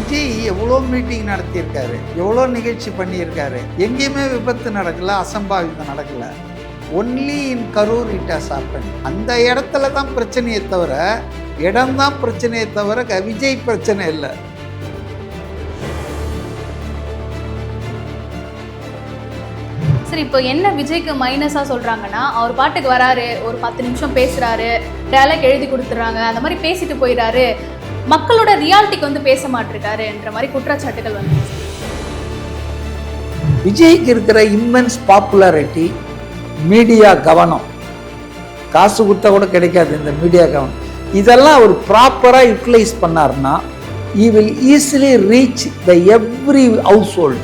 விஜய் எவ்வளோ மீட்டிங் நடத்தியிருக்காரு, எவ்வளோ நிகழ்ச்சி பண்ணியிருக்காரு. எங்கேயுமே விபத்து நடக்கல, அசம்பாவிதம் நடக்கல. Only in Karur it has happen. அந்த இடத்துல தான் பிரச்சனையே தவிர, இடம்தான் பிரச்சனையே தவிர விஜய் பிரச்சனை இல்லை. சரி, இப்போ என்ன விஜய்க்கு மைனஸாக சொல்கிறாங்கன்னா, அவர் பாட்டுக்கு வராரு, ஒரு 10 நிமிஷம் பேசுகிறாரு, டயலாக் எழுதி கொடுத்துட்றாங்க, அந்த மாதிரி பேசிட்டு போயிடாரு, மக்களோட ரியாலிட்டிக்கு வந்து பேச மாட்டிருக்காருன்ற மாதிரி குற்றச்சாட்டுகள் வந்து. விஜய்க்கு இருக்கிற இம்மென்ஸ் பாப்புலாரிட்டி, மீடியா கவனம், காசு கொடுத்தா கூட கிடைக்காது இந்த மீடியா கவனம். இதெல்லாம் அவர் ப்ராப்பராக யூட்டிலைஸ் பண்ணார்னா he will easily reach the every household.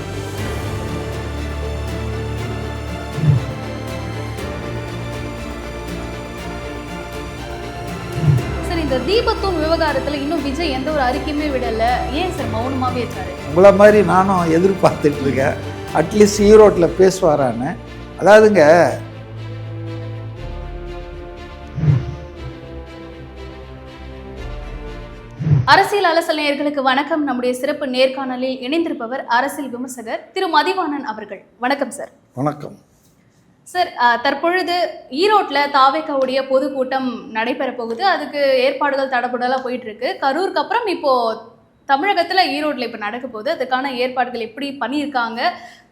இந்த தீபத்தூன் விவகாரத்தில் இன்னும் விஜய் எந்த ஒரு அறிக்கையுமே விடலை. ஏன் சார் மௌனமாகவே இருக்காரு? உங்களை மாதிரி நானும் எதிர்பார்த்துட்டு இருக்கேன், அட்லீஸ்ட் ஈரோட்டில் பேசுவாரான்னு. அதாவதுங்க, அரசியல் அலசல் நேயர்களுக்கு வணக்கம். நம்முடைய சிறப்பு நேர்காணலில் இணைந்திருப்பவர் அரசியல் விமர்சகர் திரு மதிவாணன் அவர்கள். வணக்கம் சார். வணக்கம் சார். தற்பொழுது ஈரோட்டில் தாவேக்காவுடைய பொதுக்கூட்டம் நடைபெற போகுது. அதுக்கு ஏற்பாடுகள் தடபுடலாக போயிட்டு இருக்கு. கரூருக்கு அப்புறம் இப்போ தமிழகத்தில் ஈரோட்டில் இப்போ நடக்க போகுது. அதுக்கான ஏற்பாடுகள் எப்படி பண்ணியிருக்காங்க?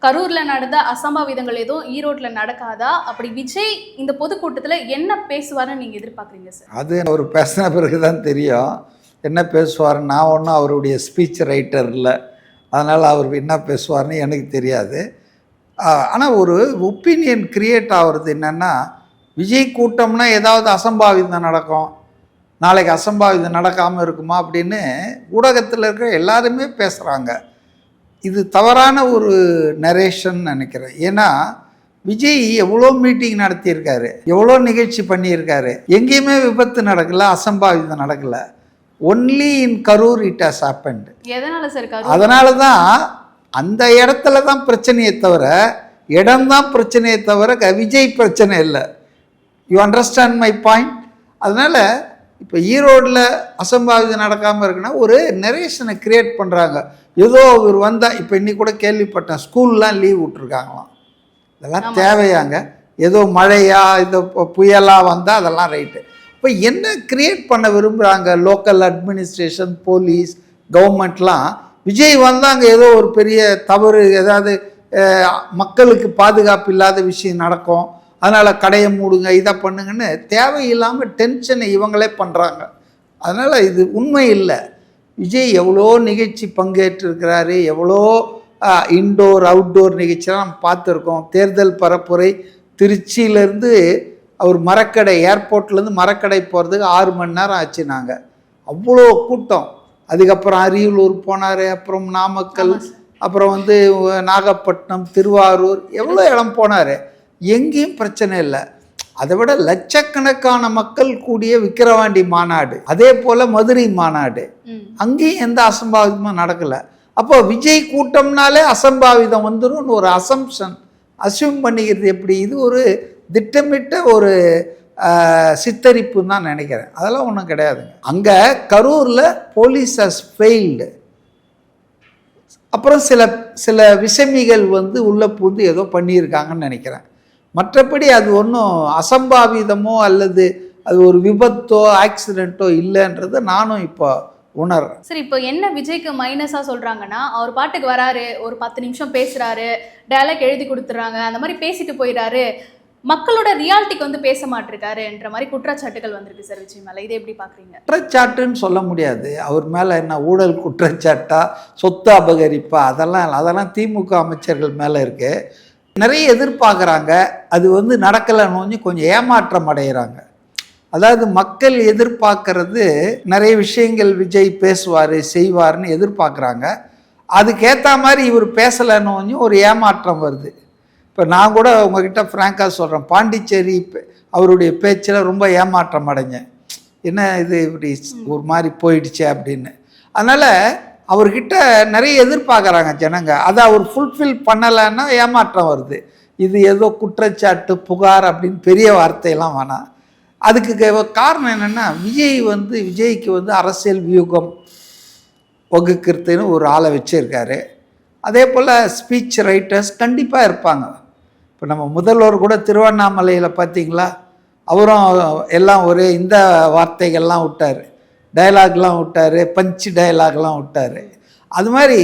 கரூரில் நடந்த அசம்பாவிதங்கள் எதுவும் ஈரோட்டில் நடக்காதா? அப்படி விஜய் இந்த பொதுக்கூட்டத்தில் என்ன பேசுவார்னு நீங்கள் எதிர்பார்க்குறீங்க சார்? அது அவர் பேசின பிறகு தான் தெரியும் என்ன பேசுவார். நான் ஒன்றும் அவருடைய ஸ்பீச் ரைட்டர் இல்லை, அதனால் அவர் என்ன பேசுவார்னு எனக்கு தெரியாது. ஆனால் ஒரு ஒப்பீனியன் கிரியேட் ஆகிறது என்னென்னா, விஜய் கூட்டம்னா ஏதாவது அசம்பாவிதம் நடக்கும், நாளைக்கு அசம்பாவிதம் நடக்காமல் இருக்குமா அப்படின்னு ஊடகத்தில் இருக்கிற எல்லாருமே பேசுகிறாங்க. இது தவறான ஒரு நரேஷன் நினைக்கிறேன். ஏன்னா விஜய் எவ்வளோ மீட்டிங் நடத்தியிருக்காரு, எவ்வளோ நிகழ்ச்சி பண்ணியிருக்காரு. எங்கேயுமே விபத்து நடக்கல, அசம்பாவிதம் நடக்கல. Only in Karur it has happened. எதனால சார்? அதனால தான் அந்த இடத்துல தான் பிரச்சனையே தவிர, இடம்தான் பிரச்சனையே தவிர விஜய் பிரச்சனை இல்லை. You understand my point? அதனால் இப்போ ஈரோடில் அசம்பாவிதம் நடக்காமல் இருக்குன்னா ஒரு நரேஷனை கிரியேட் பண்ணுறாங்க. ஏதோ இவர் வந்தால், இப்போ இன்னைக்கு கூட கேள்விப்பட்டேன், ஸ்கூல்லாம் லீவ் விட்டுருக்காங்களாம். இதெல்லாம் தேவையாங்க? ஏதோ மழையா, ஏதோ புயலாக வந்தால் அதெல்லாம் ரைட்டு. இப்போ என்ன கிரியேட் பண்ண விரும்புகிறாங்க லோக்கல் அட்மினிஸ்ட்ரேஷன், போலீஸ், கவர்மெண்ட்லாம்? விஜய் வந்தாங்க ஏதோ ஒரு பெரிய தவறு, ஏதாவது மக்களுக்கு பாதுகாப்பு இல்லாத விஷயம் நடக்கும், அதனால் கடையை மூடுங்க, இதை பண்ணுங்கன்னு தேவையில்லாமல் டென்ஷனை இவங்களே பண்ணுறாங்க. அதனால் இது உண்மை இல்லை. விஜய் எவ்வளோ நிகழ்ச்சி பங்கேற்றிருக்கிறாரு, எவ்வளோ இன்டோர் அவுட்டோர் நிகழ்ச்சியெல்லாம் நம்ம பார்த்துருக்கோம். தேர்தல் பரப்புரை திருச்சியிலேருந்து அவர் மரக்கடை, ஏர்போர்ட்லேருந்து மரக்கடை போகிறதுக்கு 6 மணி நேரம் ஆச்சுனாங்க. அவ்வளோ கூட்டம். அதுக்கப்புறம் அரியலூர் போனார், அப்புறம் நாமக்கல், அப்புறம் வந்து நாகப்பட்டினம், திருவாரூர், எவ்வளோ இடம் போனார். எங்கேயும் பிரச்சனை இல்லை. அதை விட லட்சக்கணக்கான மக்கள் கூடிய விக்கிரவாண்டி மாநாடு, அதே போல் மதுரை மாநாடு, அங்கேயும் எந்த அசம்பாவிதமும் நடக்கலை. அப்போ விஜய் கூட்டம்னாலே அசம்பாவிதம் வந்துடும் ஒரு அசம்ஷன், அசியூம் பண்ணிக்கிறது எப்படி? இது ஒரு திட்டமிட்ட ஒரு சித்தரிப்புன்னு தான் நினைக்கிறேன். அதெல்லாம் ஒன்றும் கிடையாதுங்க. அங்கே கரூரில் போலீஸ் ஹஸ் ஃபெயில்டு. அப்புறம் சில விஷமிகள் வந்து உள்ளே புகுந்து ஏதோ பண்ணியிருக்காங்கன்னு நினைக்கிறேன். மற்றபடி அது ஒன்றும் அசம்பாவிதமோ அல்லது அது ஒரு விபத்தோ ஆக்சிடெண்ட்டோ இல்லைன்றதை நானும் இப்போ உணர்றேன். சரி, இப்போ என்ன விஜய்க்கு மைனஸாக சொல்கிறாங்கன்னா, அவர் பாட்டுக்கு வராரு, ஒரு 10 நிமிஷம் பேசுகிறாரு, டயலாக் எழுதி கொடுத்துட்றாங்க, அந்த மாதிரி பேசிட்டு போயிடாரு, மக்களோட ரியாலிட்டிக்கு வந்து பேச மாட்டிருக்காருன்ற மாதிரி குற்றச்சாட்டுகள் வந்திருக்கு சார் விஜய் மேலே. இதை எப்படி பார்க்குறீங்க? குற்றச்சாட்டுன்னு சொல்ல முடியாது. அவர் மேலே என்ன ஊழல் குற்றச்சாட்டா, சொத்து அபகரிப்பா, அதெல்லாம் திமுக அமைச்சர்கள் மேலே இருக்குது. நிறைய எதிர்பார்க்குறாங்க, அது வந்து நடக்கலைன்னு கொஞ்சம் ஏமாற்றம் அடைகிறாங்க. அதாவது மக்கள் எதிர்பார்க்கறது நிறைய விஷயங்கள் விஜய் பேசுவார் செய்வார்னு எதிர்பார்க்குறாங்க. அதுக்கேற்ற மாதிரி இவர் பேசலைன்னு ஒரு ஏமாற்றம் வருது. இப்போ நான் கூட உங்ககிட்ட ஃப்ராங்காக சொல்கிறேன், பாண்டிச்சேரி அவருடைய பேச்சில் ரொம்ப ஏமாற்றம் அடைஞ்சேன். என்ன இது இப்படி ஒரு மாதிரி போயிடுச்சு அப்படின்னு. அதனால் அவர்கிட்ட நிறைய எதிர்பார்க்குறாங்க ஜனங்க, அதை அவர் ஃபுல்ஃபில் பண்ணலைன்னா ஏமாற்றம் வருது. இது ஏதோ குற்றச்சாட்டு, புகார் அப்படின்னு பெரிய வார்த்தையெல்லாம் வேணாம். அதுக்கு காரணம் என்னென்னா, விஜய்க்கு வந்து அரசியல் வியூகம், வகுக்கிறதுன்னு ஒரு ஆளை வச்சுருக்காரு. அதே போல் ஸ்பீச் ரைட்டர்ஸ் கண்டிப்பாக இருப்பாங்க. இப்போ நம்ம முதல்வர் கூட திருவண்ணாமலையில் பார்த்தீங்களா, அவரும் எல்லாம் ஒரே இந்த வார்த்தைகள்லாம் விட்டார், டயலாக்லாம் விட்டார், பஞ்சு டயலாக்லாம் விட்டார். அது மாதிரி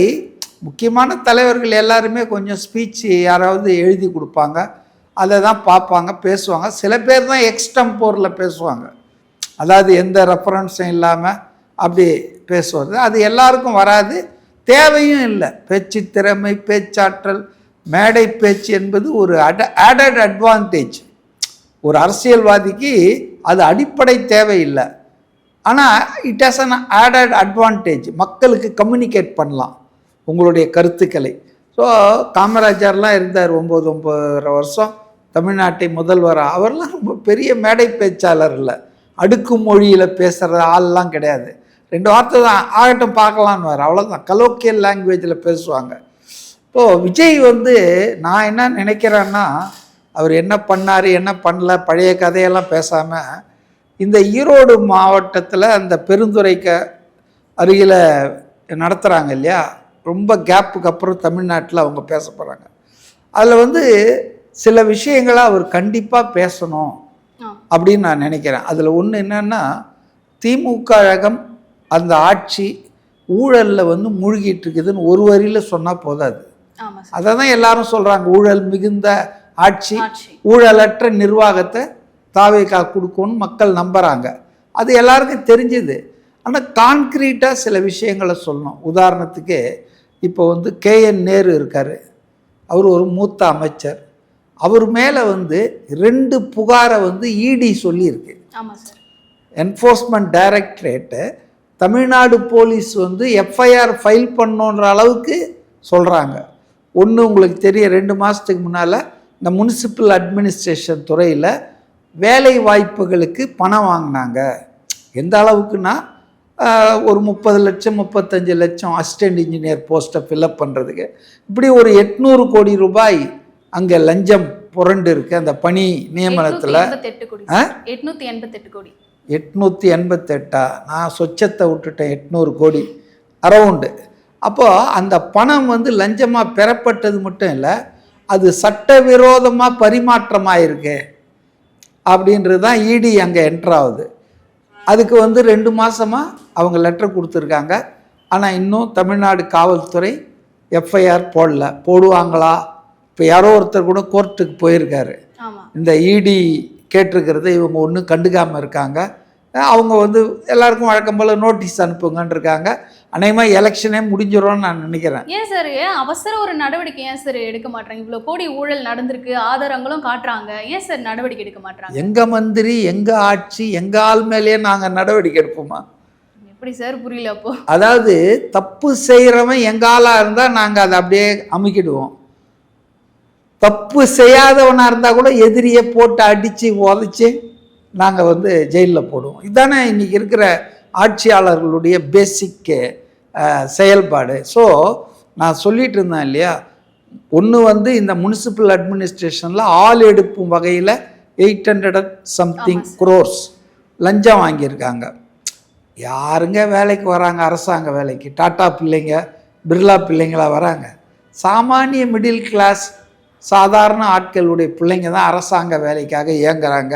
முக்கியமான தலைவர்கள் எல்லாருமே கொஞ்சம் ஸ்பீச் யாராவது எழுதி கொடுப்பாங்க, அதை தான் பார்ப்பாங்க, பேசுவாங்க. சில பேர் தான் எக்ஸ்டம்போரில் பேசுவாங்க, அதாவது எந்த ரெஃபரன்ஸும் இல்லாமல் அப்படி பேசுவது. அது எல்லாருக்கும் வராது, தேவையும் இல்லை. பேச்சு திறமை, பேச்சாற்றல், மேடை பேச்சு என்பது ஒரு ஆடட் அட்வான்டேஜ். ஒரு அரசியல்வாதிக்கு அது அடிப்படை தேவையில்லை, ஆனால் it has an added advantage. மக்களுக்கு கம்யூனிகேட் பண்ணலாம் உங்களுடைய கருத்துக்களை. ஸோ காமராஜர்லாம் இருந்தார் 9 வருஷம் தமிழ்நாட்டை முதல்வராக. அவர்லாம் ரொம்ப பெரிய மேடை பேச்சாளர் இல்லை, அடுக்கு மொழியில் பேசுகிற ஆள்லாம் கிடையாது. 2 வார்த்தை தான் ஆகட்டும் பார்க்கலான்னு வர, அவ்வளோதான். கலோக்கியல் லாங்குவேஜில் பேசுவாங்க. இப்போது விஜய் நான் என்ன நினைக்கிறேன்னா, அவர் என்ன பண்ணார் என்ன பண்ணல பழைய கதையெல்லாம் பேசாமல், இந்த ஈரோடு மாவட்டத்தில் அந்த பெருந்துறைக்கு அருகில் நடத்துகிறாங்க இல்லையா, ரொம்ப கேப்புக்கு அப்புறம் தமிழ்நாட்டில் அவங்க பேச போகிறாங்க. அதில் சில விஷயங்களை அவர் கண்டிப்பாக பேசணும் அப்படின்னு நான் நினைக்கிறேன். அதில் ஒன்று என்னென்னா, திமுக கழகம் அந்த ஆட்சி ஊழலில் மூழ்கிட்டு இருக்குதுன்னு ஒரு வரியில் சொன்னால் போதாது. அதை தான் எல்லாரும் சொல்கிறாங்க, ஊழல் மிகுந்த ஆட்சி, ஊழலற்ற நிர்வாகத்தை தாவேகா கொடுக்கும்னு மக்கள் நம்புகிறாங்க. அது எல்லாருக்கும் தெரிஞ்சுது. ஆனால் கான்க்ரீட்டாக சில விஷயங்களை சொல்லணும். உதாரணத்துக்கு இப்போ KN நேரு இருக்கார், அவர் ஒரு மூத்த அமைச்சர். அவர் மேலே 2 புகாரை இடி சொல்லியிருக்கு. என்ஃபோர்ஸ்மெண்ட் டைரக்டரேட்டு தமிழ்நாடு போலீஸ் எஃப்ஐஆர் ஃபைல் பண்ணோன்ற அளவுக்கு சொல்கிறாங்க. ஒன்று உங்களுக்கு தெரியும், 2 மாதத்துக்கு முன்னால் இந்த முனிசிபல் அட்மினிஸ்ட்ரேஷன் துறையில் வேலை வாய்ப்புகளுக்கு பணம் வாங்கினாங்க. எந்த அளவுக்குன்னா, ஒரு 30 லட்சம் 35 லட்சம் அசிஸ்டன்ட் இன்ஜினியர் போஸ்ட்டை ஃபில்அப் பண்ணுறதுக்கு இப்படி ஒரு 800 கோடி ரூபாய் அங்கே லஞ்சம் புரண்டு இருக்கு அந்த பணி நியமனத்தில். 888 நான் சொச்சத்தை விட்டுட்டேன், 800 கோடி அரவுண்டு. அப்போது அந்த பணம் லஞ்சமாக பெறப்பட்டது மட்டும் இல்லை, அது சட்டவிரோதமாக பரிமாற்றமாயிருக்கு அப்படின்றது தான் இடி அங்கே என்ட்ராகுது. அதுக்கு 2 மாதமாக அவங்க லெட்டர் கொடுத்துருக்காங்க. ஆனால் இன்னும் தமிழ்நாடு காவல்துறை எஃப்ஐஆர் போடுவாங்களா? இப்போ யாரோ ஒருத்தர் கூட கோர்ட்டுக்கு போயிருக்காரு, இந்த இடி கேட்டிருக்கிறது இவங்க ஒன்றும் கண்டுக்காமல் இருக்காங்க. அவங்க எல்லாருக்கும் வழக்கம் போல் நோட்டீஸ் அனுப்புங்கன்னு இருக்காங்க. அநேகமாக எலெக்ஷனே முடிஞ்சிடும்னு நான் நினைக்கிறேன். ஏன் சார் அவசர ஒரு நடவடிக்கை ஏன் சார் எடுக்க மாட்டாங்க? இவ்வளோ கோடி ஊழல் நடந்திருக்கு, ஆதாரங்களும் காட்டுறாங்க, ஏன் சார் நடவடிக்கை எடுக்க மாட்டாங்க? எங்கள் மந்திரி, எங்கள் ஆட்சி, எங்கள் ஆள் மேலேயே நாங்கள் நடவடிக்கை எடுப்போமா? எப்படி சார் புரியல? அப்போ அதாவது தப்பு செய்கிறவன் எங்கள் ஆளாக இருந்தால் நாங்கள் அதை அப்படியே அமுக்கிடுவோம். தப்பு செய்யாதவனாக இருந்தால் கூட எதிரியை போட்டு அடித்து உதச்சி நாங்கள் ஜெயிலில் போடுவோம். இதுதானே இன்றைக்கி இருக்கிற ஆட்சியாளர்களுடைய பேசிக் செயல்பாடு. ஸோ நான் சொல்லிட்டு இருந்தேன் இல்லையா, ஒன்று இந்த முனிசிபல் அட்மினிஸ்ட்ரேஷனில் ஆள் எடுப்பும் வகையில் 800 something crores லஞ்சம் வாங்கியிருக்காங்க. யாருங்க வேலைக்கு வராங்க அரசாங்க வேலைக்கு? டாட்டா பிள்ளைங்க, பிர்லா பிள்ளைங்களா வராங்க? சாமானிய மிடில் கிளாஸ் சாதாரண ஆட்களுடைய பிள்ளைங்க தான் அரசாங்க வேலைக்காக இயங்குறாங்க.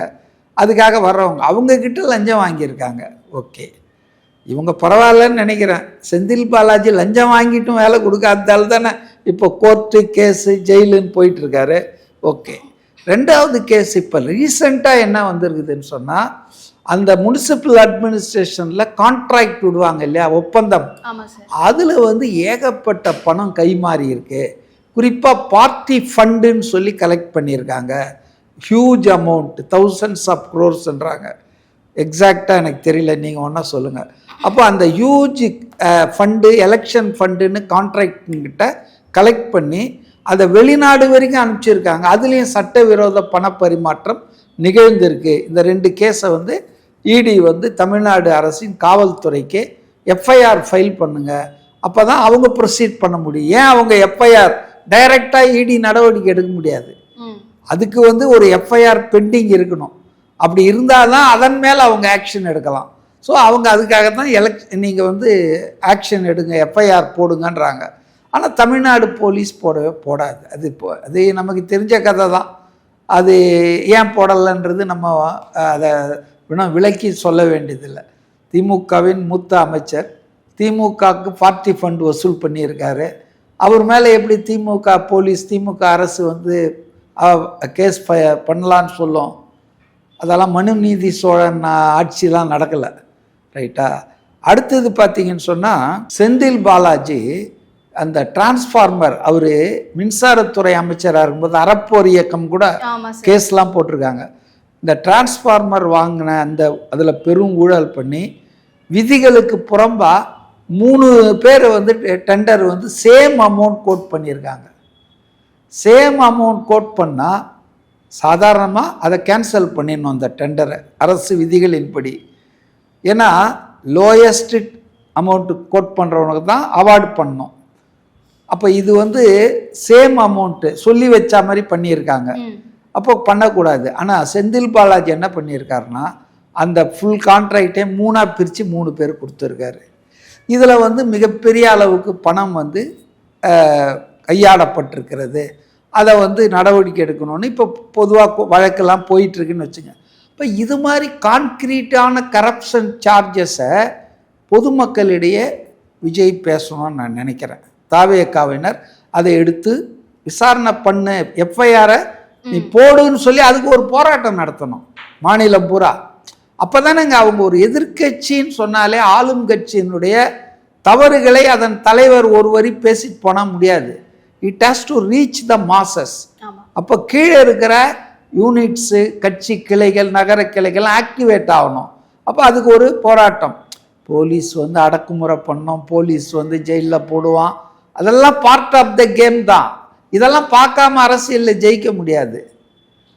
அதுக்காக வர்றவங்க அவங்கக்கிட்ட லஞ்சம் வாங்கியிருக்காங்க. ஓகே, இவங்க பரவாயில்லன்னு நினைக்கிறேன். செந்தில் பாலாஜி லஞ்சம் வாங்கிட்டும் வேலை கொடுக்காததால் தானே இப்போ கோர்ட்டு கேஸு ஜெயிலுன்னு போயிட்டுருக்காரு. ஓகே, 2வது கேஸ் இப்போ ரீசெண்டாக என்ன வந்திருக்குதுன்னு சொன்னால், அந்த முனிசிபல் அட்மினிஸ்ட்ரேஷனில் கான்ட்ராக்ட் விடுவாங்க இல்லையா, ஒப்பந்தம், அதில் ஏகப்பட்ட பணம் கைமாறி இருக்கு. குறிப்பாக பார்ட்டி ஃபண்டுன்னு சொல்லி கலெக்ட் பண்ணியிருக்காங்க. Huge amount, thousands of crores-ன்றாங்க. எக்ஸாக்டாக எனக்கு தெரியல, நீங்கள் ஒன்றா சொல்லுங்கள். அப்போ அந்த ஹியூஜ் ஃபண்டு, எலெக்ஷன் ஃபண்டுன்னு கான்ட்ராக்ட்கிட்ட கலெக்ட் பண்ணி அதை வெளிநாடு வரைக்கும் அனுப்பிச்சிருக்காங்க. அதுலேயும் சட்டவிரோத பணப்பரிமாற்றம் நிகழ்ந்திருக்கு. இந்த 2 கேஸை இடி தமிழ்நாடு அரசின் காவல்துறைக்கு எஃப்ஐஆர் ஃபைல் பண்ணுங்க, அப்போ தான் அவங்க ப்ரொசீட் பண்ண முடியும். ஏன் அவங்க எஃப்ஐஆர் டைரெக்டாக இடி நடவடிக்கை எடுக்க முடியாது? அதுக்கு ஒரு எஃப்ஐஆர் பெண்டிங் இருக்கணும். அப்படி இருந்தால் தான் அதன் மேலே அவங்க ஆக்ஷன் எடுக்கலாம். ஸோ அவங்க அதுக்காக தான் நீங்கள் வந்து ஆக்ஷன் எடுங்க, எஃப்ஐஆர் போடுங்கன்றாங்க. ஆனால் தமிழ்நாடு போலீஸ் போடாது. அது நமக்கு தெரிஞ்ச கதை தான். அது ஏன் போடலைன்றது நம்ம அதை விளக்கி சொல்ல வேண்டியதில்லை. திமுகவின் மூத்த அமைச்சர் திமுகவுக்கு பார்ட்டி ஃபண்ட் வசூல் பண்ணியிருக்காரு. அவர் மேலே எப்படி திமுக போலீஸ் திமுக அரசு வந்து கேஸ் பண்ணலான்னு சொல்லும்? அதெல்லாம் மனுநீதி சோழன் ஆட்சியெலாம் நடக்கலை, ரைட்டா? அடுத்தது பார்த்தீங்கன்னு சொன்னால் செந்தில் பாலாஜி அந்த டிரான்ஸ்ஃபார்மர், அவர் மின்சாரத்துறை அமைச்சராக இருக்கும்போது அறப்போர் இயக்கம் கூட கேஸ்லாம் போட்டிருக்காங்க. இந்த டிரான்ஸ்ஃபார்மர் வாங்கின அதில் பெரும் ஊழல் பண்ணி விதிகளுக்கு புறம்பா 3 பேர் வந்து டெண்டர் வந்து சேம் அமௌண்ட் கோட் பண்ணியிருக்காங்க. சேம் அமௌண்ட் கோட் பண்ணால் சாதாரணமாக அதை கேன்சல் பண்ணிடணும் அந்த டெண்டரை, அரசு விதிகளின்படி. ஏன்னா லோயஸ்ட் அமௌண்ட்டு கோட் பண்ணுறவனுக்கு தான் அவார்டு பண்ணணும். அப்போ இது வந்து சேம் அமௌண்ட்டு சொல்லி வச்ச மாதிரி பண்ணியிருக்காங்க. அப்போ பண்ணக்கூடாது. ஆனால் செந்தில் பாலாஜி என்ன பண்ணியிருக்காருன்னா அந்த ஃபுல் கான்ட்ராக்டே 3ஆக பிரித்து 3 பேர் கொடுத்துருக்காரு. இதில் வந்து மிகப்பெரிய அளவுக்கு பணம் வந்து கையாடப்பட்டிருக்கிறது. அதை வந்து நடவடிக்கை எடுக்கணும்னு இப்போ பொதுவாக வழக்கெல்லாம் போயிட்டுருக்குன்னு வச்சுங்க. இப்போ இது மாதிரி கான்க்ரீட்டான கரப்ஷன் சார்ஜஸை பொதுமக்களிடையே விஜய் பேசணும்னு நான் நினைக்கிறேன். தாவேகாவினர் அதை எடுத்து விசாரணை பண்ணு, எஃப்ஐஆரை நீ போடுன்னு சொல்லி அதுக்கு ஒரு போராட்டம் நடத்தணும் மாநிலம் பூரா. அப்போ தானேங்க அவங்க ஒரு எதிர்கட்சின்னு சொன்னாலே ஆளும் கட்சியினுடைய தவறுகளை அதன் தலைவர் ஒரு வரி பேசிட்டு போனால் முடியாது. It has to reach the masses. அப்போ கீழே இருக்கிற யூனிட்ஸு, கட்சி கிளைகள், நகர கிளைகள் ஆக்டிவேட் ஆகணும். அப்போ அதுக்கு ஒரு போராட்டம். போலீஸ் வந்து அடக்குமுறை பண்ணோம், போலீஸ் வந்து ஜெயிலில் போடுவான், அதெல்லாம் பார்ட் ஆஃப் த கேம் தான். இதெல்லாம் பார்க்காம அரசியலில் ஜெயிக்க முடியாது.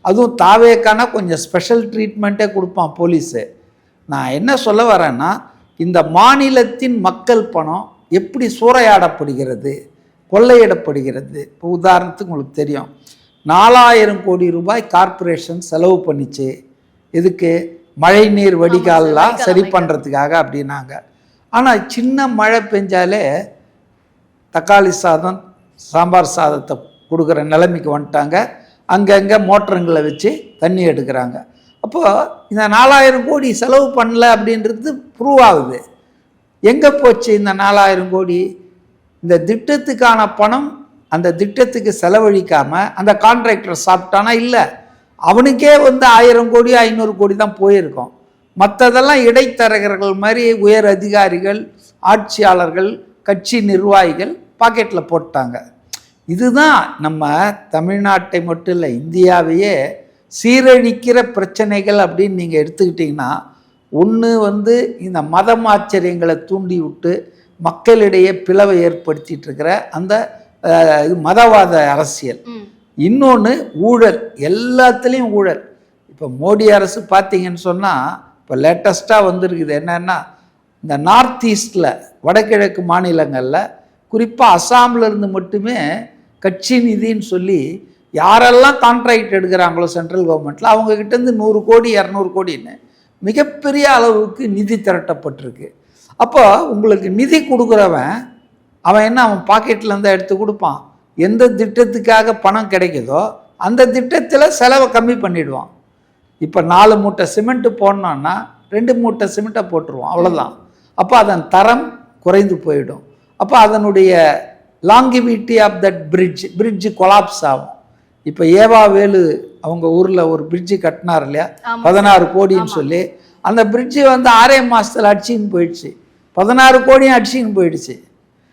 அதுவும் தாவேக்கான கொஞ்சம் ஸ்பெஷல் ட்ரீட்மெண்ட்டே கொடுப்பான் போலீஸு. நான் என்ன சொல்ல வரேன்னா, இந்த மாநிலத்தின் மக்கள் பணம் எப்படி சூறையாடப்படுகிறது, கொள்ளையிடப்படுகிறது. இப்போ உதாரணத்துக்கு உங்களுக்கு தெரியும், 4000 கோடி ரூபாய் கார்ப்பரேஷன் செலவு பண்ணிச்சு. எதுக்கு? மழை நீர் வடிகால்லாம் சரி பண்ணுறதுக்காக அப்படின்னாங்க. ஆனால் சின்ன மழை பெஞ்சாலே தக்காளி சாதம், சாம்பார் சாதத்தை கொடுக்குற நிலைமைக்கு வந்துட்டாங்க. அங்கங்கே மோட்டருங்களை வச்சு தண்ணி எடுக்கிறாங்க. அப்போது இந்த 4000 கோடி செலவு பண்ணல அப்படின்றது ப்ரூவ் ஆகுது. எங்கே போச்சு இந்த 4000 கோடி? இந்த திட்டத்துக்கான பணம் அந்த திட்டத்துக்கு செலவழிக்காமல் அந்த கான்ட்ராக்டர் சாப்பிட்டானா? இல்லை, அவனுக்கே வந்து 1000 கோடி 500 கோடி தான் போயிருக்கும். மற்றதெல்லாம் இடைத்தரகர்கள் மாதிரி உயர் அதிகாரிகள், ஆட்சியாளர்கள், கட்சி நிர்வாகிகள் பாக்கெட்டில் போட்டாங்க. இதுதான் நம்ம தமிழ்நாட்டை மட்டும் இல்லை, இந்தியாவையே சீரழிக்கிற பிரச்சனைகள் அப்படின்னு நீங்கள் எடுத்துக்கிட்டிங்கன்னா, ஒன்று வந்து இந்த மதம் ஆச்சரியங்களை தூண்டி விட்டு மக்களிடையே பிளவை ஏற்படுத்திட்டு இருக்கிற அந்த மதவாத அரசியல். இன்னொன்று ஊழல், எல்லாத்துலேயும் ஊழல். இப்போ மோடி அரசு பார்த்தீங்கன்னு சொன்னால் இப்போ லேட்டஸ்ட்டாக வந்திருக்குது என்னன்னா, இந்த நார்த் ஈஸ்டில் வடகிழக்கு மாநிலங்களில் குறிப்பாக அஸ்ஸாமில் இருந்து மட்டுமே கட்சி நிதின்னு சொல்லி யாரெல்லாம் கான்ட்ராக்ட் எடுக்கிறாங்களோ சென்ட்ரல் கவர்மெண்ட்டில் அவங்கக்கிட்டேருந்து 100 கோடி 200 கோடின்னு மிகப்பெரிய அளவுக்கு நிதி திரட்டப்பட்டிருக்கு. அப்போ உங்களுக்கு நிதி கொடுக்குறவன் அவன் என்ன, அவன் பாக்கெட்டில் இருந்தால் எடுத்து கொடுப்பான். எந்த திட்டத்துக்காக பணம் கிடைக்குதோ அந்த திட்டத்தில் செலவை கம்மி பண்ணிவிடுவான். இப்போ 4 மூட்டை சிமெண்ட்டு போடணுன்னா 2 மூட்டை சிமெண்ட்டை போட்டுருவான், அவ்வளோதான். அப்போ அதன் தரம் குறைந்து போயிடும். அப்போ அதனுடைய longevity of that bridge collapse ஆகும். இப்போ ஏவா வேலு அவங்க ஊரில் ஒரு பிரிட்ஜு கட்டினார் இல்லையா, 16 கோடின்னு சொல்லி, அந்த பிரிட்ஜு வந்து 6 மாதத்தில் அடிச்சின்னு போயிடுச்சு. 16 கோடியும் அடிச்சின்னு போயிடுச்சு.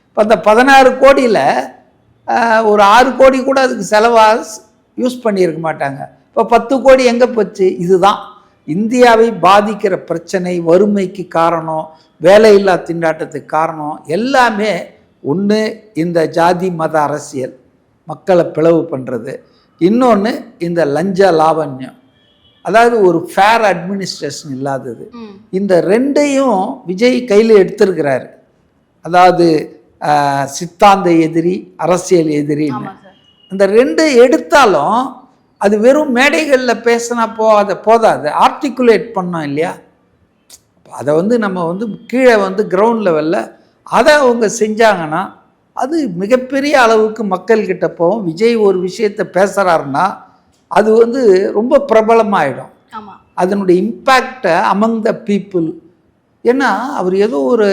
இப்போ அந்த 16 கோடியில் ஒரு 6 கோடி கூட அதுக்கு செலவாக யூஸ் பண்ணியிருக்க மாட்டாங்க. இப்போ 10 கோடி எங்கே போச்சு? இதுதான் இந்தியாவை பாதிக்கிற பிரச்சனை. வறுமைக்கு காரணம், வேலையில்லா திண்டாட்டத்துக்கு காரணம் எல்லாமே ஒன்று இந்த ஜாதி மத அரசியல், மக்களை பிளவு பண்ணுறது. இன்னொன்று இந்த லஞ்ச லாவண்யம், அதாவது ஒரு ஃபேர் அட்மினிஸ்ட்ரேஷன் இல்லாதது. இந்த ரெண்டையும் விஜய் கையில் எடுத்திருக்கிறாரு. அதாவது சித்தாந்த எதிரி, அரசியல் எதிரின்னு இந்த 2 எடுத்தாலும் அது வெறும் மேடைகளில் பேசினா போதாது, ஆர்டிகுலேட் பண்ணோம் இல்லையா. அதை வந்து நம்ம வந்து கீழே வந்து கிரவுண்ட் லெவலில் அதை அவங்க செஞ்சாங்கன்னா அது மிகப்பெரிய அளவுக்கு மக்கள்கிட்ட போகும். விஜய் ஒரு விஷயத்தை பேசுகிறாருன்னா அது வந்து ரொம்ப பிரபலமாயிடும். அதனுடைய இம்பேக்டை அமங் த பீப்புள். ஏன்னா அவர் ஏதோ ஒரு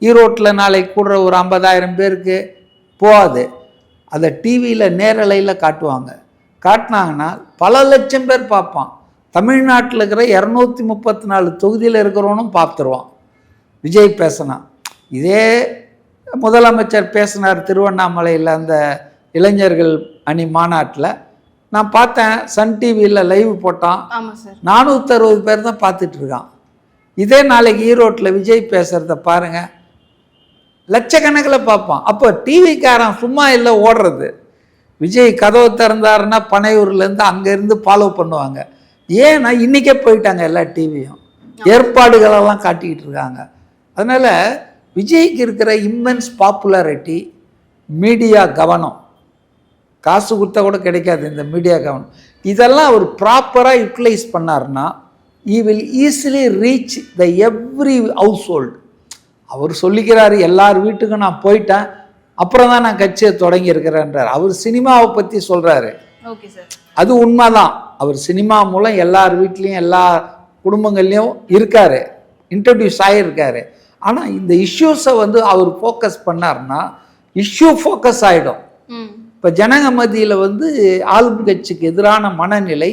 ஈரோட்டில் நாளைக்கு கூடுற ஒரு 50,000 பேருக்கு போகாது. அதை டிவியில் நேரலையில் காட்டுவாங்க. காட்டினாங்கன்னா பல லட்சம் பேர் பார்ப்பான். தமிழ்நாட்டில் இருக்கிற 234 தொகுதியில் இருக்கிறவனும் பார்த்துருவான் விஜய் பேசினா. இதே முதலமைச்சர் பேசினார் திருவண்ணாமலையில் அந்த இளைஞர்கள் அணி மாநாட்டில். நான் பார்த்தேன், சன் டிவியில் லைவ் போட்டான். 460 பேர் தான் பார்த்துட்ருக்கான். இதே நாளைக்கு ஈரோட்டில் விஜய் பேசுகிறத பாருங்கள், லட்சக்கணக்கில் பார்ப்பான். அப்போ டிவிக்காரன் சும்மா இல்லை ஓடுறது. விஜய் கதவை திறந்தாருன்னா பனையூர்லேருந்து அங்கேருந்து ஃபாலோ பண்ணுவாங்க. ஏன்னா இன்றைக்கே போயிட்டாங்க எல்லா டிவியும், ஏற்பாடுகளெல்லாம் காட்டிக்கிட்டு இருக்காங்க. அதனால் விஜய்க்கு இருக்கிற இம்மென்ஸ் பாப்புலாரிட்டி, மீடியா கவனம், காசு கொடுத்தா கூட கிடைக்காது இந்த மீடியா கவனம், இதெல்லாம் அவர் ப்ராப்பராக யூட்டிலைஸ் பண்ணார்னா he will easily reach the every household. அவர் சொல்லிக்கிறாரு எல்லார் வீட்டுக்கும் நான் போயிட்டேன், அப்புறம் தான் நான் கட்சியை தொடங்கியிருக்கிறேன்றார். அவர் சினிமாவை பற்றி சொல்கிறாரு, அது உண்மைதான். அவர் சினிமா மூலம் எல்லார் வீட்லேயும் எல்லா குடும்பங்கள்லேயும் இருக்கார், இன்ட்ரடியூஸ் ஆகியிருக்காரு. ஆனால் இந்த இஷ்யூஸை வந்து அவர் ஃபோக்கஸ் பண்ணார்னா இஷ்யூ ஃபோக்கஸ் ஆகிடும். இப்போ ஜனங்க மத்தியில் வந்து ஆளும் கட்சிக்கு எதிரான மனநிலை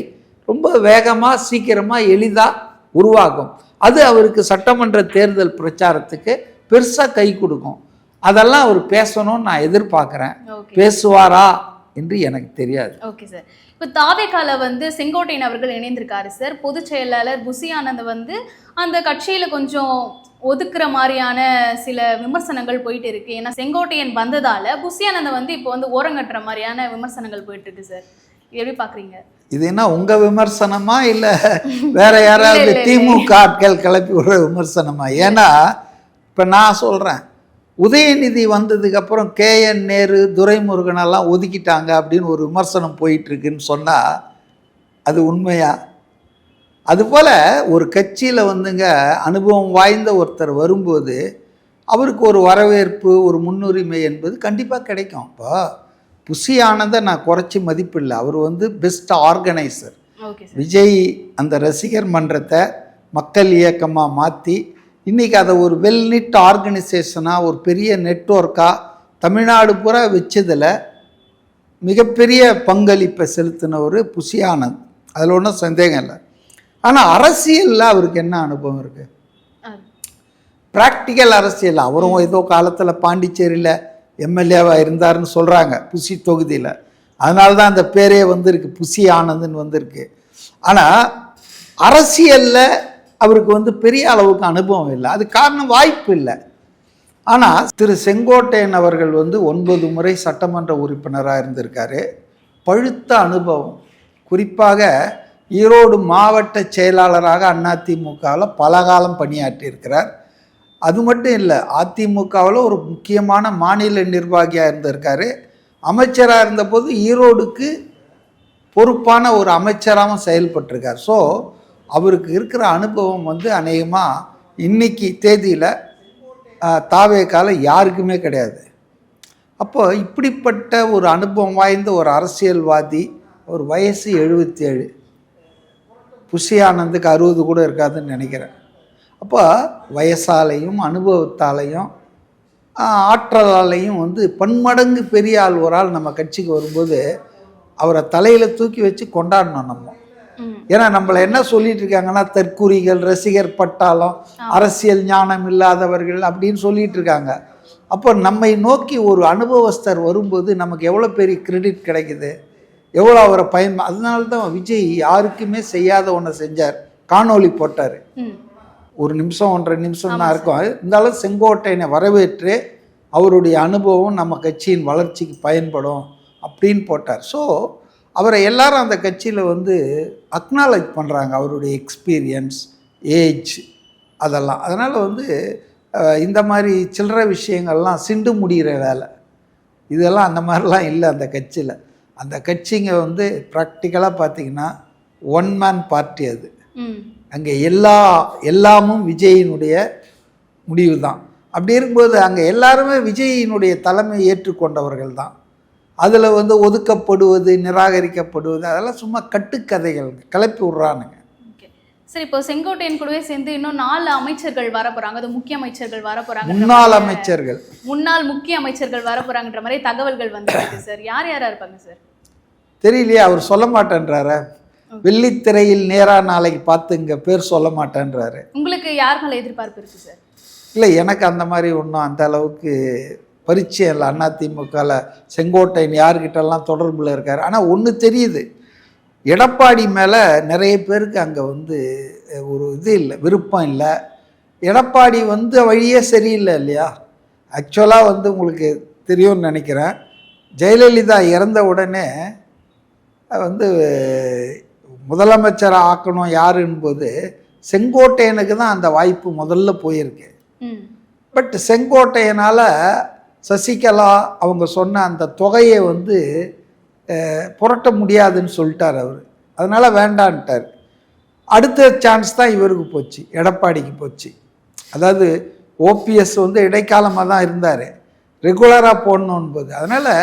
ரொம்ப வேகமாக சீக்கிரமாக எளிதாக உருவாகும். அது அவருக்கு சட்டமன்ற தேர்தல் பிரச்சாரத்துக்கு பெருசாக கை கொடுக்கும். அதெல்லாம் அவர் பேசணும்னு நான் எதிர்பார்க்குறேன். பேசுவாரா என்று எனக்கு தெரியாது. Okay sir. இப்போ தாவேகால வந்து செங்கோட்டையன் அவர்கள் இணைந்திருக்காரு சார். பொதுச் செயலாளர் புசி ஆனந்த் வந்து அந்த கட்சியில் கொஞ்சம் ஒதுக்குற மாதிரியான சில விமர்சனங்கள் போயிட்டு இருக்கு. ஏன்னா செங்கோட்டையன் வந்ததால புசி ஆனந்த் வந்து இப்போ வந்து ஓரங்கட்டுற மாதிரியான விமர்சனங்கள் போயிட்டு இருக்கு சார். எப்படி பார்க்குறீங்க? இது என்ன உங்க விமர்சனமா இல்லை வேற யாராவது திமுக ஆட்கள் கிளப்பி விடுற விமர்சனமா? ஏன்னா இப்போ நான் சொல்கிறேன், உதயநிதி வந்ததுக்கப்புறம் KN நேரு, துரைமுருகனெல்லாம் ஒதுக்கிட்டாங்க அப்படின்னு ஒரு விமர்சனம் போயிட்டுருக்குன்னு சொன்னால் அது உண்மையா? அதுபோல் ஒரு கட்சியில் வந்துங்க அனுபவம் வாய்ந்த ஒருத்தர் வரும்போது அவருக்கு ஒரு வரவேற்பு, ஒரு முன்னுரிமை என்பது கண்டிப்பாக கிடைக்கும். இப்போ புசி ஆனந்தை நான் குறைச்சி மதிப்பில்லை, அவர் வந்து பெஸ்ட் ஆர்கனைசர். விஜய் அந்த ரசிகர் மன்றத்தை மக்கள் இயக்கமாக மாற்றி இன்றைக்கி அதை ஒரு வெல் நிட் ஆர்கனைசேஷனாக ஒரு பெரிய நெட்வொர்க்காக தமிழ்நாடு பூரா வச்சதில் மிகப்பெரிய பங்களிப்பை செலுத்தின ஒரு புசி ஆனந்த், அதில் ஒன்றும் சந்தேகம் இல்லை. ஆனால் அரசியலில் அவருக்கு என்ன அனுபவம் இருக்குது? ப்ராக்டிக்கல் அரசியல். அவரும் ஏதோ காலத்தில் பாண்டிச்சேரியில் எம்எல்ஏவாக இருந்தார்னு சொல்கிறாங்க புசி தொகுதியில், அதனால தான் அந்த பேரே வந்திருக்கு, புசி ஆனந்துன்னு வந்திருக்கு. ஆனால் அரசியலில் அவருக்கு வந்து பெரிய அளவுக்கு அனுபவம் இல்லை. அது காரணம் வாய்ப்பு இல்லை. ஆனால் திரு செங்கோட்டையன் அவர்கள் வந்து 9 முறை சட்டமன்ற உறுப்பினராக இருந்திருக்காரு, பழுத்த அனுபவம். குறிப்பாக ஈரோடு மாவட்ட செயலாளராக அதிமுகவில் பல காலம் பணியாற்றியிருக்கிறார். அது மட்டும் இல்லை, அதிமுகவில் ஒரு முக்கியமான மாநில நிர்வாகியாக இருந்திருக்காரு. அமைச்சராக இருந்தபோது ஈரோடுக்கு பொறுப்பான ஒரு அமைச்சராகவும் செயல்பட்டிருக்கார். ஸோ அவருக்கு இருக்கிற அனுபவம் வந்து அநேகமாக இன்னைக்கு தேதியில் தாவேகால யாருக்குமே கிடையாது. அப்போ இப்படிப்பட்ட ஒரு அனுபவம் வாய்ந்த ஒரு அரசியல்வாதி, ஒரு வயசு 77, புசி ஆனந்துக்கு 60 கூட இருக்காதுன்னு நினைக்கிறேன். அப்போ வயசாலையும் அனுபவத்தாலையும் ஆற்றலாலையும் வந்து பன்மடங்கு பெரிய ஆள் ஒரு ஆள் நம்ம கட்சிக்கு வரும்போது அவரை தலையில் தூக்கி வச்சு கொண்டாடணும் நம்ம. ஏன்னா நம்மளை என்ன சொல்லிட்டு இருக்காங்கன்னா, தற்குறிகள், ரசிகர் பட்டாளம், அரசியல் ஞானம் இல்லாதவர்கள் அப்படின்னு சொல்லிட்டு இருக்காங்க. அப்போ நம்மை நோக்கி ஒரு அனுபவஸ்தர் வரும்போது நமக்கு எவ்வளோ பெரிய கிரெடிட் கிடைக்குது, எவ்வளோ அவரை அதனால தான் விஜய் யாருக்குமே செய்யாத ஒன்று செஞ்சார், காணொளி போட்டார். 1 நிமிஷம் 1.5 நிமிஷம் தான் இருக்கும். இருந்தாலும் செங்கோட்டையனை வரவேற்று அவருடைய அனுபவம் நம்ம கட்சியின் வளர்ச்சிக்கு பயன்படும் அப்படின்னு போட்டார். ஸோ அவரை எல்லாரும் அந்த கட்சியில் வந்து அக்னாலேஜ் பண்ணுறாங்க, அவருடைய எக்ஸ்பீரியன்ஸ், ஏஜ், அதெல்லாம். அதனால் வந்து இந்த மாதிரி சில்லற விஷயங்கள்லாம் சிண்டு முடிகிற வேலை இதெல்லாம் அந்த மாதிரிலாம் இல்லை அந்த கட்சியில். அந்த கட்சிங்க வந்து ப்ராக்டிக்கலாக பார்த்திங்கன்னா 1 மேன் பார்ட்டி. அது அங்கே எல்லாமும் விஜயினுடைய முடிவு தான். அப்படி இருக்கும்போது அங்கே எல்லாருமே விஜயினுடைய தலைமையை ஏற்றுக்கொண்டவர்கள் தான். அதில் வந்து ஒதுக்கப்படுவது, நிராகரிக்கப்படுவது அதெல்லாம் சும்மா கட்டுக்கதைகள், கிளப்பி விட்றானுங்க. சரி, இப்போ செங்கோட்டையன் கூடவே சேர்ந்து இன்னும் 4 அமைச்சர்கள் வர போறாங்க. அது முக்கிய அமைச்சர்கள் வர போறாங்க. முன்னாள் முக்கிய அமைச்சர்கள் வர போறாங்கன்ற மாதிரி தகவல்கள் வந்துருக்கு சார். யார் யாரா இருப்பாங்க சார்? தெரியலையே, அவர் சொல்ல மாட்டேன்றாரு. வெள்ளித்திரையில் நேரா நாளைக்கு பார்த்துங்க, பேர் சொல்ல மாட்டேன்றாரு. உங்களுக்கு யார் மேல எதிர்பார்ப்பு இருக்கு சார்? இல்லை, எனக்கு அந்த மாதிரி ஒன்றும் அந்த அளவுக்கு பரிச்சயம் இல்லை. அதிமுகவில் செங்கோட்டையன் யார்கிட்டலாம் தொடர்பில் இருக்கார். ஆனால் ஒன்று தெரியுது, எடப்பாடி மேலே நிறைய பேருக்கு அங்கே வந்து ஒரு இது இல்லை, விருப்பம் இல்லை. எடப்பாடி வந்து வழியே சரியில்லை இல்லையா. ஆக்சுவலாக வந்து உங்களுக்கு தெரியும்னு நினைக்கிறேன், ஜெயலலிதா இறந்த உடனே வந்து முதலமைச்சரை ஆக்கணும் யாருன்போது செங்கோட்டையனுக்கு தான் அந்த வாய்ப்பு முதல்ல போயிருக்கு. பட் செங்கோட்டையனால் சசிகலா அவங்க சொன்ன அந்த தொகையை வந்து புரட்ட முடியாதுன்னு சொல்லிட்டார் அவர். அதனால் வேண்டான்ட்டார். அடுத்த சான்ஸ் தான் இவருக்கு போச்சு, எடப்பாடிக்கு போச்சு. அதாவது ஓபிஎஸ் வந்து இடைக்காலமாக தான் இருந்தார், ரெகுலராக போடணுன்போது. அதனால்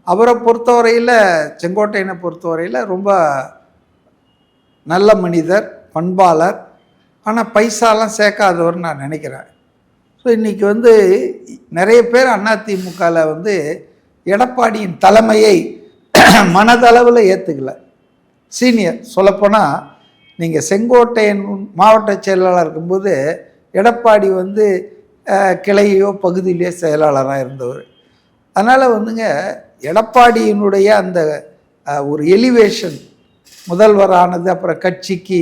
அவரை பொறுத்தவரையில், செங்கோட்டையனை பொறுத்தவரையில் ரொம்ப நல்ல மனிதர், பண்பாளர், ஆனால் பைசாலாம் சேர்க்காதவர்னு நான் நினைக்கிறேன். ஸோ இன்றைக்கி வந்து நிறைய பேர் அதிமுகவில் வந்து எடப்பாடியின் தலைமையை மனதளவில் ஏற்றுக்கல. சீனியர் சொல்லப்போனால், நீங்கள் செங்கோட்டையன் மாவட்ட செயலாளர் இருக்கும்போது எடப்பாடி வந்து கிளையோ பகுதியிலையோ செயலாளராக இருந்தவர். அதனால் வந்துங்க எடப்பாடியினுடைய அந்த ஒரு எலிவேஷன், முதல்வரானது, அப்புறம் கட்சிக்கு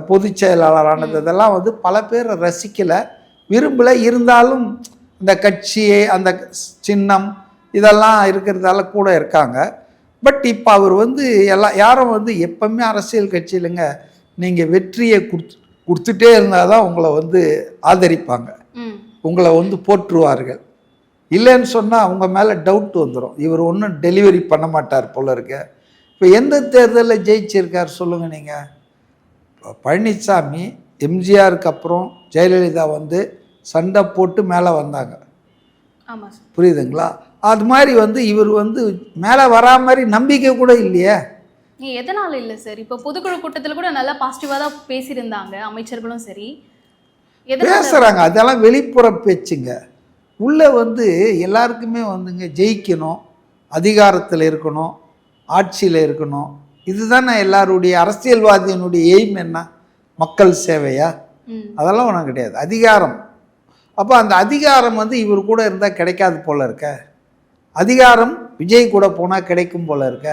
பொதுச் செயலாளரானது, இதெல்லாம் வந்து பல பேர் ரசிக்கலை, விரும்பலை. இருந்தாலும் இந்த கட்சியை, அந்த சின்னம் இதெல்லாம் இருக்கிறதால கூட இருக்காங்க. பட் இப்போ அவர் வந்து யாரும் வந்து எப்பவுமே அரசியல் கட்சியிலங்க நீங்கள் வெற்றியை கொடுத்துட்டே இருந்தால் தான் உங்களை வந்து ஆதரிப்பாங்க, உங்களை வந்து போற்றுவார்கள். இல்லைன்னு சொன்னால் அவங்க மேலே டவுட் வந்துடும், இவர் ஒன்றும் டெலிவரி பண்ண மாட்டார் போல இருக்க. இப்போ எந்த தேர்தலில் ஜெயிச்சிருக்கார் சொல்லுங்கள் நீங்கள்? பழனிசாமி எம்ஜிஆருக்கு அப்புறம் ஜெயலலிதா வந்து சண்டை போட்டு மேலே வந்தாங்க, புரியுதுங்களா? அது மாதிரி வந்து இவர் வந்து மேலே வரா மாதிரி நம்பிக்கை கூட இல்லையே. எதனால இல்லை சார்? இப்போ பொதுக்குழு கூட்டத்தில் கூட நல்லா பாசிட்டிவாக தான் பேசியிருந்தாங்க அமைச்சர்களும் சரி, பேசுகிறாங்க. அதெல்லாம் வெளிப்புற பேச்சுங்க. உள்ளே வந்து எல்லாருக்குமே வந்துங்க ஜெயிக்கணும், அதிகாரத்தில் இருக்கணும், ஆட்சியில் இருக்கணும். இதுதானே எல்லாருடைய அரசியல்வாதியினுடைய எய்ம். என்ன மக்கள் சேவையா? அதெல்லாம் ஒன்றும் கிடையாது, அதிகாரம். அப்போ அந்த அதிகாரம் வந்து இவர் கூட இருந்தால் கிடைக்காது போல இருக்க. அதிகாரம் விஜய் கூட போனால் கிடைக்கும் போல இருக்க.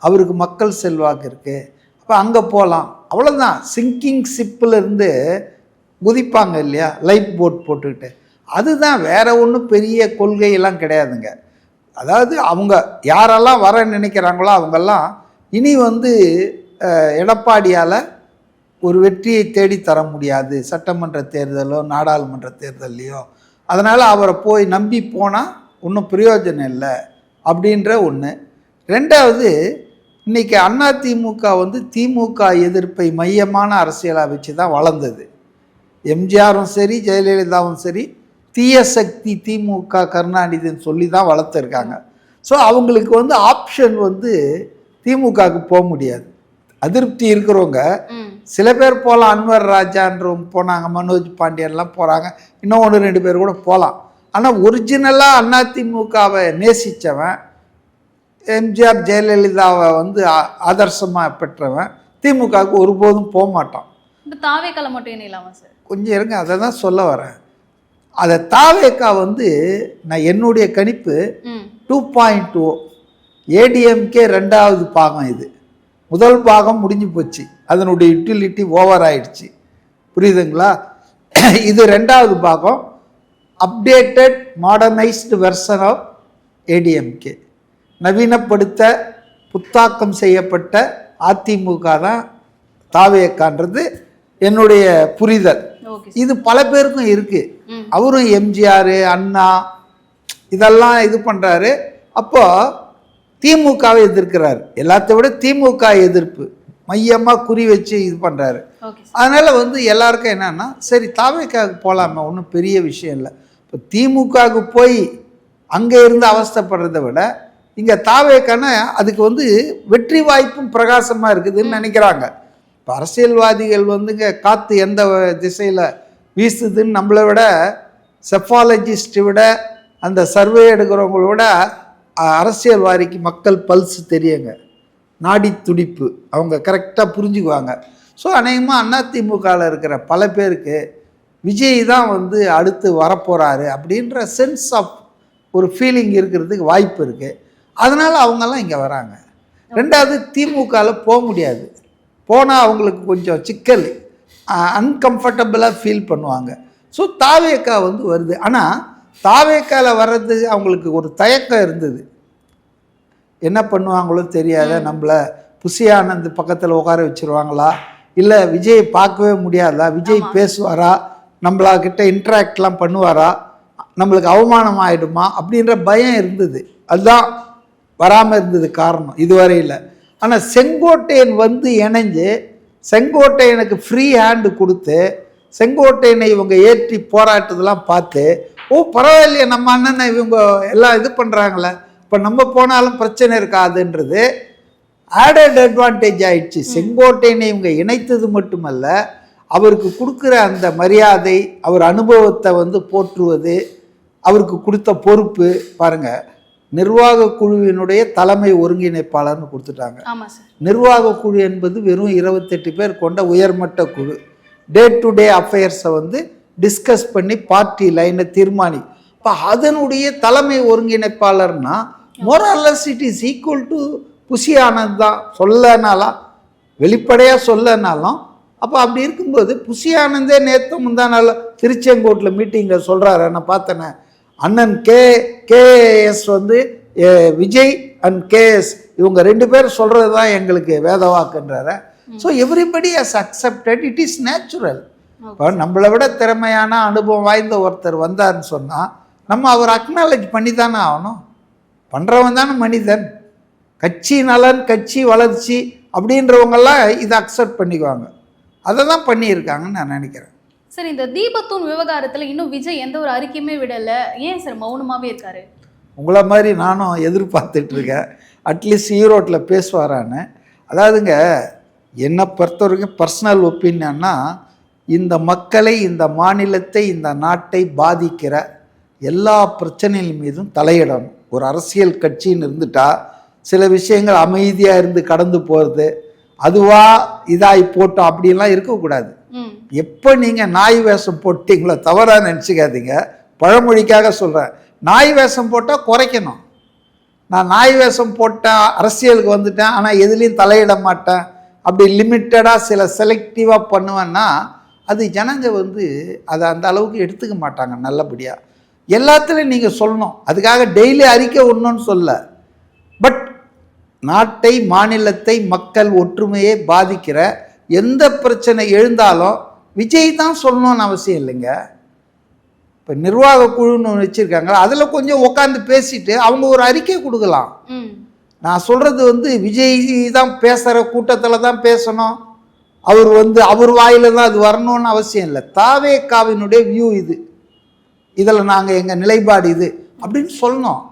அவருக்கு மக்கள் செல்வாக்கு இருக்குது. அப்போ அங்கே போகலாம், அவ்வளோதான். சிங்கிங் ஷிப்பில் இருந்து குதிப்பாங்க இல்லையா, லைஃப் போட் போட்டுக்கிட்டு. அதுதான், வேற ஒன்றும் பெரிய கொள்கையெல்லாம் கிடையாதுங்க. அதாவது அவங்க யாரெல்லாம் வர நினைக்கிறாங்களோ அவங்கெல்லாம் இனி வந்து எடப்பாடியால் ஒரு வெற்றியை தேடி தர முடியாது, சட்டமன்ற தேர்தலோ நாடாளுமன்ற தேர்தலையோ. அதனால் அவரை போய் நம்பி போனால் ஒன்றும் பிரயோஜனம் இல்லை அப்படின்ற ஒன்று. ரெண்டாவது, இன்றைக்கி அதிமுக வந்து திமுக எதிர்ப்பை மையமான அரசியலாக வச்சு தான் வளர்ந்தது. எம்ஜிஆரும் சரி, ஜெயலலிதாவும் சரி, தீய சக்தி திமுக கருணாநிதின்னு சொல்லி தான் வளர்த்துருக்காங்க. ஸோ அவங்களுக்கு வந்து ஆப்ஷன் வந்து திமுகவுக்கு போக முடியாது. அதிருப்தி இருக்கிறவங்க சில பேர் போகலாம், அன்வர் ராஜான்றவங்க போனாங்க, மனோஜ் பாண்டியன்லாம் போகிறாங்க, இன்னும் 1-2 பேர் கூட போகலாம். ஆனால் ஒரிஜினலாக அதிமுகவை நேசித்தவன், எம்ஜிஆர் ஜெயலலிதாவை வந்து ஆதர்சமாக பெற்றவன் திமுகவுக்கு ஒருபோதும் போக மாட்டான். தாவேக்கால மட்டும் இணையலாமா சார்? கொஞ்சம் இருங்க, அதை தான் சொல்ல வரேன். அதை தாவேக்கா வந்து நான் என்னுடைய கணிப்பு 2.0 ஏடிஎம்கே 2வது பாகம். இது முதல் பாகம் முடிஞ்சு போச்சு, அதனுடைய யூட்டிலிட்டி ஓவர் ஆயிடுச்சு, புரியுதுங்களா? இது 2வது பாகம், updated modernised version of ADMK. நவீனப்படுத்த புத்தாக்கம் செய்யப்பட்ட அதிமுக தான் தாவேக்கான்றது என்னுடைய புரிதல். இது பல பேருக்கும் இருக்கு. அவரும் எம்ஜிஆர், அண்ணா இதெல்லாம் இது பண்றாரு. அப்போ திமுகவை எதிர்க்கிறார். எல்லாத்த விட திமுக எதிர்ப்பு மையமாக குறி வச்சு இது பண்ணுறாரு. அதனால் வந்து எல்லாருக்கும் என்னன்னா சரி தாவேக்காவுக்கு போகலாமா, ஒன்றும் பெரிய விஷயம் இல்லை. இப்போ திமுகவுக்கு போய் அங்கே இருந்து அவஸ்தைப்படுறதை விட இங்கே தாவேக்கான அதுக்கு வந்து வெற்றி வாய்ப்பும் பிரகாசமாக இருக்குதுன்னு நினைக்கிறாங்க. இப்போ அரசியல்வாதிகள் வந்துங்க காற்று எந்த திசையில் வீசுதுன்னு நம்மளை விட செஃபாலஜிஸ்ட்டை விட அந்த சர்வே எடுக்கிறவங்களோட அரசியல்வாதிக்கு மக்கள் பல்ஸ் தெரியுங்க, நாடி துடிப்பு அவங்க கரெக்டாக புரிஞ்சுக்குவாங்க. ஸோ அநேகமாக அதிமுகவில் இருக்கிற பல பேருக்கு விஜய் தான் வந்து அடுத்து வரப்போகிறாரு அப்படின்ற சென்ஸ் ஆஃப் ஒரு ஃபீலிங் இருக்கிறதுக்கு வாய்ப்பு இருக்குது. அதனால் அவங்கெல்லாம் இங்கே வராங்க. ரெண்டாவது திமுகவில் போக முடியாது, போனால் அவங்களுக்கு கொஞ்சம் சிக்கல், அன்கம்ஃபர்டபுளாக ஃபீல் பண்ணுவாங்க. ஸோ தாவேக்கா வந்து வருது. ஆனால் தாவேக்காவில் வர்றது அவங்களுக்கு ஒரு தயக்கம் இருந்தது. என்ன பண்ணுவாங்களோ தெரியாத, நம்மளை புசி ஆனந்த் பக்கத்தில் உட்கார வச்சுருவாங்களா, இல்லை விஜய் பார்க்கவே முடியாதா, விஜய் பேசுவாரா, நம்மளாக்கிட்ட இன்ட்ராக்ட்லாம் பண்ணுவாரா, நம்மளுக்கு அவமானம் ஆகிடுமா அப்படின்ற பயம் இருந்தது. அதுதான் வராமல் இருந்தது காரணம் இதுவரையில். ஆனால் செங்கோட்டையன் வந்து இணைஞ்சு செங்கோட்டையனுக்கு ஃப்ரீ ஹேண்டு கொடுத்து செங்கோட்டையனை இவங்க ஏற்றி போராட்டத்தெல்லாம் பார்த்து, ஓ பரவாயில்லையே நம்ம அண்ணனை இவங்க எல்லாம் இது பண்ணுறாங்களே, இப்போ நம்ம போனாலும் பிரச்சனை இருக்காதுன்றது ஆடட் அட்வான்டேஜ் ஆயிடுச்சு. செங்கோட்டையனை இவங்க இணைத்தது மட்டுமல்ல, அவருக்கு கொடுக்குற அந்த மரியாதை, அவர் அனுபவத்தை வந்து போற்றுவது, அவருக்கு கொடுத்த பொறுப்பு பாருங்கள். நிர்வாக குழுவினுடைய தலைமை ஒருங்கிணைப்பாளர்னு கொடுத்துட்டாங்க. நிர்வாக குழு என்பது வெறும் 28 பேர் கொண்ட உயர்மட்ட குழு. டே டு டே அஃபேர்ஸை வந்து டிஸ்கஸ் பண்ணி பார்ட்டி லைனை தீர்மானி. இப்போ அதனுடைய தலைமை ஒருங்கிணைப்பாளர்னா மோரல்லஸ் it is equal to Bussy Anand தான். சொல்லனாலும் வெளிப்படையாக சொல்லனாலும் அப்போ அப்படி இருக்கும்போது புசி ஆனந்தே நேற்று முந்தா நாள் திருச்செங்கோட்டில் மீட்டிங்கில் சொல்கிறாரு, நான் பார்த்தேனே, அண்ணன் கேஎஸ் வந்து விஜய் அண்ட் கேஎஸ் இவங்க 2 பேர் சொல்கிறது தான் எங்களுக்கு வேதவாக்குன்றாரு. So everybody has accepted, it is natural. இப்போ நம்மளை விட திறமையான அனுபவம் வாய்ந்த ஒருத்தர் வந்தார்னு சொன்னால் நம்ம அவர் அக்னாலேஜ் பண்ணி தானே ஆகணும். பண்ணுறவன் தானே மனிதன். கட்சி நலன், கட்சி வளர்ச்சி அப்படின்றவங்கெல்லாம் இதை அக்செப்ட் பண்ணிக்குவாங்க. அதை தான் பண்ணியிருக்காங்கன்னு நான் நினைக்கிறேன். சார், இந்த தீபத்தூன் விவகாரத்தில் இன்னும் விஜய் எந்த ஒரு அறிக்கையுமே விடலை, ஏன் சார் மௌனமாகவே இருக்காரு? உங்களை மாதிரி நானும் எதிர்பார்த்துட்டு இருக்கேன், அட்லீஸ்ட் ஈரோட்டில் பேசுவாரான்னு. அதாவதுங்க, என்னை பொறுத்த வரைக்கும் பர்சனல் ஒப்பீனியன்னா, இந்த மக்களை, இந்த மாநிலத்தை, இந்த நாட்டை பாதிக்கிற எல்லா பிரச்சனைகள் மீதும் தலையிடணும். ஒரு அரசியல் கட்சின்னு இருந்துட்டா சில விஷயங்கள் அமைதியாக இருந்து கடந்து போகிறது, அதுவா இதாகி போட்டோம் அப்படின்லாம் இருக்கக்கூடாது. எப்போ நீங்கள் நாய் வேஷம் போட்டிங்களோ தவறாக நினச்சிக்காதீங்க. பழமொழிக்காக சொல்கிறேன், நாய் வேஷம் போட்டால் குறைக்கணும். நான் நாய் வேஷம் போட்டேன், அரசியலுக்கு வந்துட்டேன், ஆனால் எதுலேயும் தலையிட மாட்டேன், அப்படி லிமிட்டடாக சில செலக்டிவாக பண்ணுவேன்னா அது ஜனங்க வந்து அதை அந்த அளவுக்கு எடுத்துக்க மாட்டாங்க நல்லபடியாக. எல்லாத்துலேயும் நீங்கள் சொல்லணும், அதுக்காக டெய்லி அறிக்கை ஒன்றுன்னு சொல்ல. பட் நாட்டை, மாநிலத்தை, மக்கள் ஒற்றுமையை பாதிக்கிற எந்த பிரச்சனை எழுந்தாலும் விஜய் தான் சொல்லணும்னு அவசியம் இல்லைங்க. இப்போ நிர்வாக குழுன்னு வச்சுருக்காங்க, அதில் கொஞ்சம் உட்காந்து பேசிட்டு அவங்க ஒரு அறிக்கை கொடுக்கலாம். நான் சொல்கிறது வந்து விஜய் தான் பேசுகிற கூட்டத்தில் தான் பேசணும், அவர் வந்து அவர் வாயில தான் அது வரணும்னு அவசியம் இல்லை. தாவேக்காவினுடைய வியூ இது, இதில் நாங்கள் எங்கள் நிலைப்பாடு இது அப்படின்னு சொல்லணும்.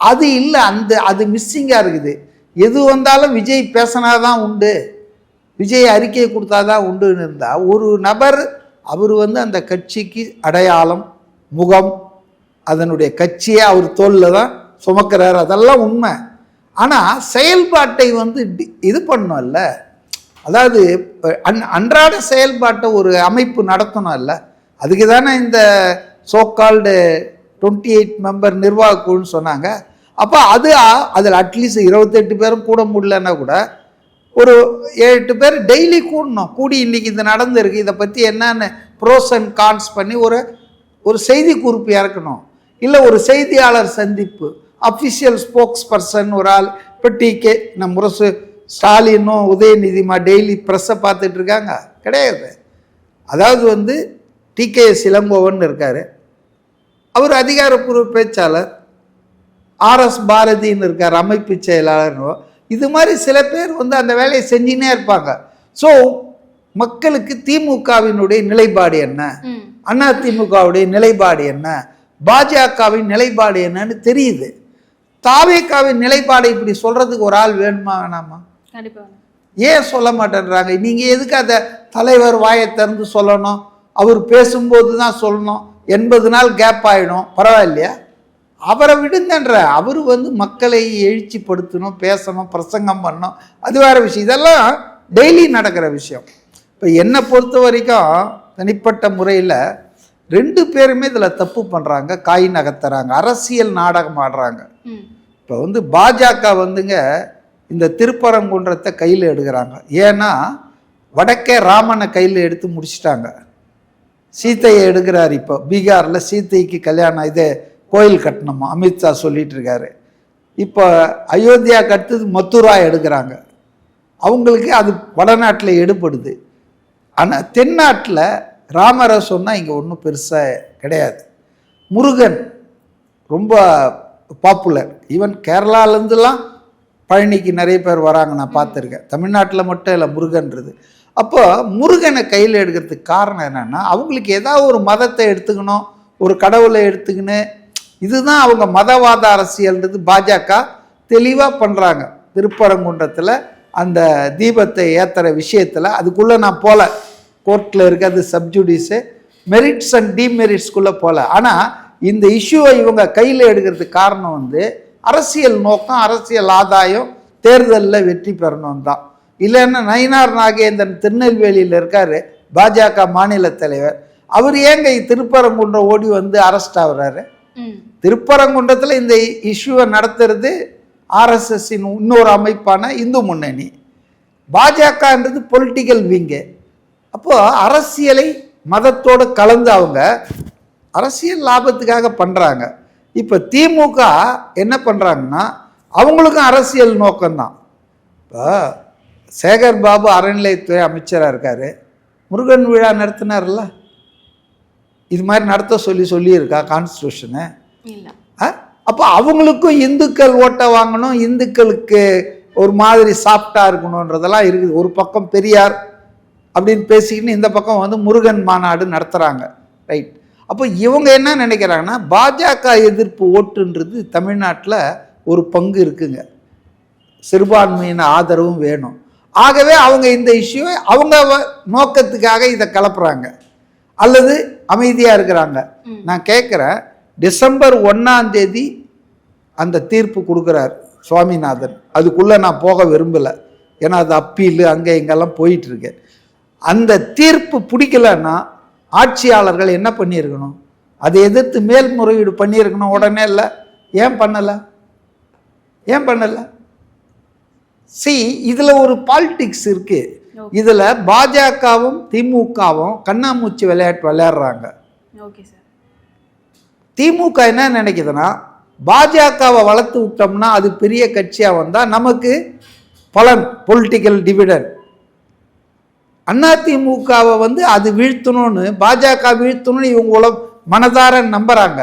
அது இல்லை, அது மிஸ்ஸிங்காக இருக்குது. எது வந்தாலும் விஜய் பேசினாதான் உண்டு, விஜய் அறிக்கையை கொடுத்தாதான் உண்டுன்னு இருந்தால் ஒரு நபர் அவர் வந்து அந்த கட்சிக்கு அடையாளம், முகம், அதனுடைய கட்சியை அவர் தோளில் தான் சுமக்கிறார், அதெல்லாம் உண்மை. ஆனால் செயல்பாட்டை வந்து இது பண்ணோம்ல, அதாவது அன்றாட செயல்பாட்டை ஒரு அமைப்பு நடத்தணும் இல்லை, அதுக்கு தானே இந்த சோகால்டு 28 மெம்பர் நிர்வாக குழுன்னு சொன்னாங்க. அப்போ அதில் அட்லீஸ்ட் 28 பேரும் கூட முடியலன்னா கூட ஒரு 7-8 பேர் டெய்லி கூடணும். கூடி இன்றைக்கி இது நடந்திருக்கு, இதை பற்றி என்னென்னு ப்ரோஸ் அண்ட் கான்ஸ் பண்ணி ஒரு செய்தி குறிப்பு இறக்கணும். இல்லை ஒரு செய்தியாளர் சந்திப்பு, அஃபிஷியல் ஸ்போக்ஸ் பர்சன் ஒரு ஆள். இப்போ டிகே நம்ம முரசு ஸ்டாலினும் உதயநிதிமா டெய்லி ப்ரெஸ்ஸை பார்த்துட்டு இருக்காங்க கிடையாது. அதாவது வந்து டிகேஎஸ் இளங்கோவன் இருக்கார், அவர் அதிகாரப்பூர்வ பேச்சாளர். ஆர்எஸ் பாரதின்னு இருக்கார், அமைப்பு செயலாளர். இது மாதிரி சில பேர் வந்து அந்த வேலையை செஞ்சுனே இருப்பாங்க. ஸோ மக்களுக்கு திமுகவினுடைய நிலைப்பாடு என்ன, அதிமுகவுடைய நிலைப்பாடு என்ன, பாஜகவின் நிலைப்பாடு என்னன்னு தெரியுது. தாவேகாவின் நிலைப்பாடை இப்படி சொல்றதுக்கு ஒரு ஆள் வேணுமா வேணாமா? ஏன் சொல்ல மாட்டேன்றாங்க? நீங்க எதுக்கு அதை தலைவர் வாயை திறந்து சொல்லணும்? அவர் பேசும்போது தான் சொல்லணும். 80 நாள் கேப் ஆயிடும், பரவாயில்லையா? அவரை விடுங்கன்ற. அவர் வந்து மக்களை எழுச்சிப்படுத்தணும், பேசணும், பிரசங்கம் பண்ணணும், அது வேற விஷயம். இதெல்லாம் டெய்லி நடக்கிற விஷயம். இப்போ என்னை பொறுத்த வரைக்கும் தனிப்பட்ட முறையில் 2 பேருமே இதில் தப்பு பண்ணுறாங்க, காய் நகர்த்துறாங்க, அரசியல் நாடகம் ஆடுறாங்க. இப்போ வந்து பாஜக வந்துங்க இந்த திருப்பரங்குன்றத்தை கையில் எடுக்கிறாங்க. ஏன்னா வடக்கே ராமனை கையில் எடுத்து முடிச்சிட்டாங்க. சீத்தையை எடுக்கிறார். இப்போ பீகாரில் சீத்தைக்கு கல்யாணம் இது கோயில் கட்டணுமா அமித்ஷா சொல்லிட்டு இருக்காரு. இப்போ அயோத்தியாவுக்கு அடுத்தது மதுரா எடுக்கிறாங்க. அவங்களுக்கு அது வடநாட்டில் எடுபடுது. ஆனால் தென்னாட்டில் ராமரை சொன்னால் இங்கே ஒன்றும் பெருசாக கிடையாது. முருகன் ரொம்ப பாப்புலர். ஈவன் கேரளாலேருந்துலாம் பழனிக்கு நிறைய பேர் வராங்க, நான் பார்த்துருக்கேன். தமிழ்நாட்டில் மட்டும் இல்லை முருகன்றது. அப்போ முருகனை கையில் எடுக்கிறதுக்கு காரணம் என்னென்னா, அவங்களுக்கு ஏதாவது ஒரு மதத்தை எடுத்துக்கணும், ஒரு கடவுளை எடுத்துக்கணும். இதுதான் அவங்க மதவாத அரசியல்ன்றது பாஜக தெளிவாக பண்ணுறாங்க. திருப்பரங்குன்றத்தில் அந்த தீபத்தை ஏற்றுற விஷயத்தில் அதுக்குள்ளே நான் போகல. கோர்ட்டில் இருக்க அது சப்ஜுடிஸு, மெரிட்ஸ் அண்ட் டிமெரிட்ஸ்குள்ளே போகல. ஆனால் இந்த இஷ்யூவை இவங்க கையில் எடுக்கிறதுக்கு காரணம் வந்து அரசியல் நோக்கம், அரசியல் ஆதாயம், தேர்தலில் வெற்றி பெறணும் தான். இல்லைன்னா நயினார் நாகேந்திரன் திருநெல்வேலியில் இருக்கார், பாஜக மாநில தலைவர். அவர் ஏங்க திருப்பரங்குன்றம் ஓடி வந்து அரெஸ்ட் ஆகுறாரு? திருப்பரங்குன்றத்தில் இந்த இஷ்யூவை நடத்துறது ஆர்எஸ்எஸ்ஸின் இன்னொரு அமைப்பான இந்து முன்னணி. பாஜகன்றது பொலிட்டிக்கல் விங்கு. அப்போது அரசியலை மதத்தோடு கலந்து அவங்க அரசியல் லாபத்துக்காக பண்ணுறாங்க. இப்போ திமுக என்ன பண்ணுறாங்கன்னா, அவங்களுக்கும் அரசியல் நோக்கம்தான். இப்போ சேகர் பாபு அறநிலையத்துறை அமைச்சராக இருக்கார், முருகன் விழா நடத்தினார்ல, இது மாதிரி நடத்த சொல்லியிருக்கா கான்ஸ்டியூஷனு? அப்போ அவங்களுக்கும் இந்துக்கள் ஓட்டை வாங்கணும், இந்துக்களுக்கு ஒரு மாதிரி சாஃப்டாக இருக்கணுன்றதெல்லாம் இருக்குது. ஒரு பக்கம் பெரியார் அப்படின்னு பேசிக்கின்னு இந்த பக்கம் வந்து முருகன் மாநாடு நடத்துகிறாங்க, ரைட்? அப்போ இவங்க என்ன நினைக்கிறாங்கன்னா, பாஜக எதிர்ப்பு ஓட்டுன்றது தமிழ்நாட்டில் ஒரு பங்கு இருக்குங்க, சிறுபான்மையின ஆதரவும் வேணும். ஆகவே அவங்க இந்த இஷ்யூவை அவங்க நோக்கத்துக்காக இதை கலப்புறாங்க அல்லது அமைதியாக இருக்கிறாங்க. நான் கேட்குறேன், டிசம்பர் 1 அந்த தீர்ப்பு கொடுக்குறார் சுவாமிநாதன். அதுக்குள்ளே நான் போக விரும்பலை, ஏன்னா அது அப்பீல் அங்கே இங்கெல்லாம் போயிட்டுருக்கு. அந்த தீர்ப்பு பிடிக்கலன்னா ஆட்சியாளர்கள் என்ன பண்ணியிருக்கணும்? அதை எதிர்த்து மேல்முறையீடு பண்ணியிருக்கணும். உடனே இல்லை, ஏன் பண்ணலை? இதில் ஒரு பாலிடிக்ஸ் இருக்குது. இதில் பாஜகவும் திமுகவும் கண்ணாமூச்சி விளையாட்டு விளையாடுறாங்க. திமுக என்ன நினைக்குதுன்னா, பாஜகவை வளர்த்து விட்டோம்னா அது பெரிய கட்சியாக வந்தால் நமக்கு பலன், பொலிட்டிக்கல் டிவிடன். அதிமுகவை வந்து அது வீழ்த்தணும்னு, பாஜக வீழ்த்தணும்னு இவங்க மனதார நம்புறாங்க.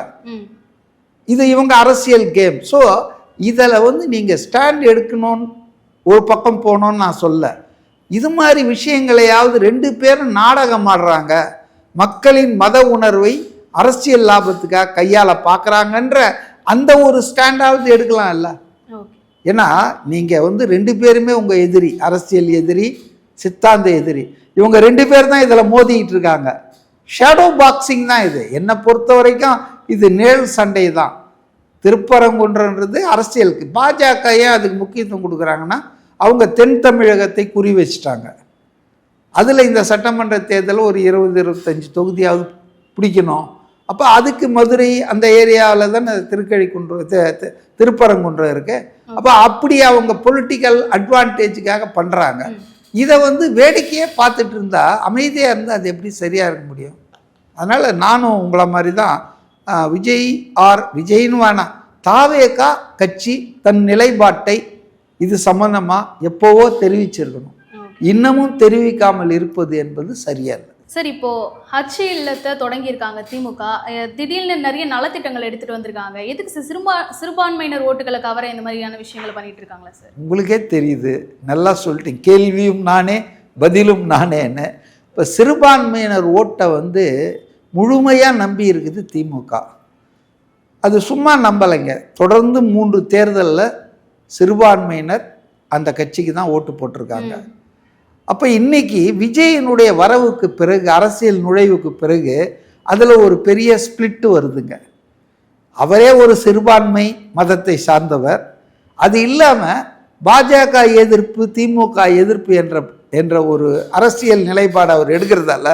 இது இவங்க அரசியல் கேம். ஸோ இதில் வந்து நீங்கள் ஸ்டாண்ட் எடுக்கணும்னு ஒரு பக்கம் போகணும்னு நான் சொல்ல. இது மாதிரி விஷயங்களையாவது 2 பேரும் நாடகம் ஆடுறாங்க, மக்களின் மத உணர்வை அரசியல் லாபத்துக்காக கையாள பார்க்குறாங்கன்ற அந்த ஒரு ஸ்டாண்டாவது எடுக்கலாம் இல்லை? ஏன்னா நீங்கள் வந்து 2 பேருமே உங்கள் எதிரி, அரசியல் எதிரி, சித்தாந்த எதிரி. இவங்க 2 பேர் தான் இதில் மோதிக்கிட்டு இருக்காங்க. ஷேடோ பாக்ஸிங் தான் இது. என்னை பொறுத்த வரைக்கும் இது நேல் சண்டை தான். திருப்பரங்குன்றன்றது அரசியலுக்கு. பாஜக ஏன் அதுக்கு முக்கியத்துவம் கொடுக்குறாங்கன்னா, அவங்க தென் தமிழகத்தை குறி வச்சுட்டாங்க. அதில் இந்த சட்டமன்ற தேர்தலில் ஒரு 20-25 தொகுதியாவது பிடிக்கணும். அப்போ அதுக்கு மதுரை அந்த ஏரியாவில் தான் திருப்பரங்குன்றம் இருக்கு. அப்போ அப்படி அவங்க பொலிட்டிக்கல் அட்வான்டேஜுக்காக பண்ணுறாங்க. இதை வந்து வேடிக்கையே பார்த்துட்டு இருந்தால், அமைதியாக இருந்தால் அது எப்படி சரியாக இருக்க முடியும்? அதனால் நானும் உங்களை மாதிரி தான் விஜய்னு வேணாம், தாவேகா கட்சி தன் நிலைப்பாட்டை இது சம்பந்தமாக எப்போவோ தெரிவிச்சிருக்கணும். இன்னமும் தெரிவிக்காமல் இருப்பது என்பது சரியா இல்லை. சார் இப்போ ஹஜ் இல்லத்தை தொடங்கியிருக்காங்க திமுக. திடீர்னு நிறைய நலத்திட்டங்கள் எடுத்துட்டு வந்திருக்காங்க. எதுக்கு சார் சிறுபான்மையினர் ஓட்டுகளை கவர இந்த மாதிரியான விஷயங்களை பண்ணிட்டு இருக்காங்களா சார்? உங்களுக்கே தெரியுது, நல்லா சொல்லிட்டீங்க, கேள்வியும் நானே பதிலும் நானேன்னு. இப்போ சிறுபான்மையினர் ஓட்டை வந்து முழுமையாக நம்பி இருக்குது திமுக. அது சும்மா நம்பலைங்க. தொடர்ந்து 3 தேர்தலில் சிறுபான்மையினர் அந்த கட்சிக்கு தான் ஓட்டு போட்டிருக்காங்க. அப்போ இன்னைக்கு விஜயனுடைய வரவுக்கு பிறகு, அரசியல் நுழைவுக்கு பிறகு அதில் ஒரு பெரிய ஸ்பிளிட்டு வருதுங்க. அவரே ஒரு சிறுபான்மை மதத்தை சார்ந்தவர். அது இல்லாமல் பாஜக எதிர்ப்பு, திமுக எதிர்ப்பு என்ற ஒரு அரசியல் நிலைப்பாடு அவர் எடுக்கிறதால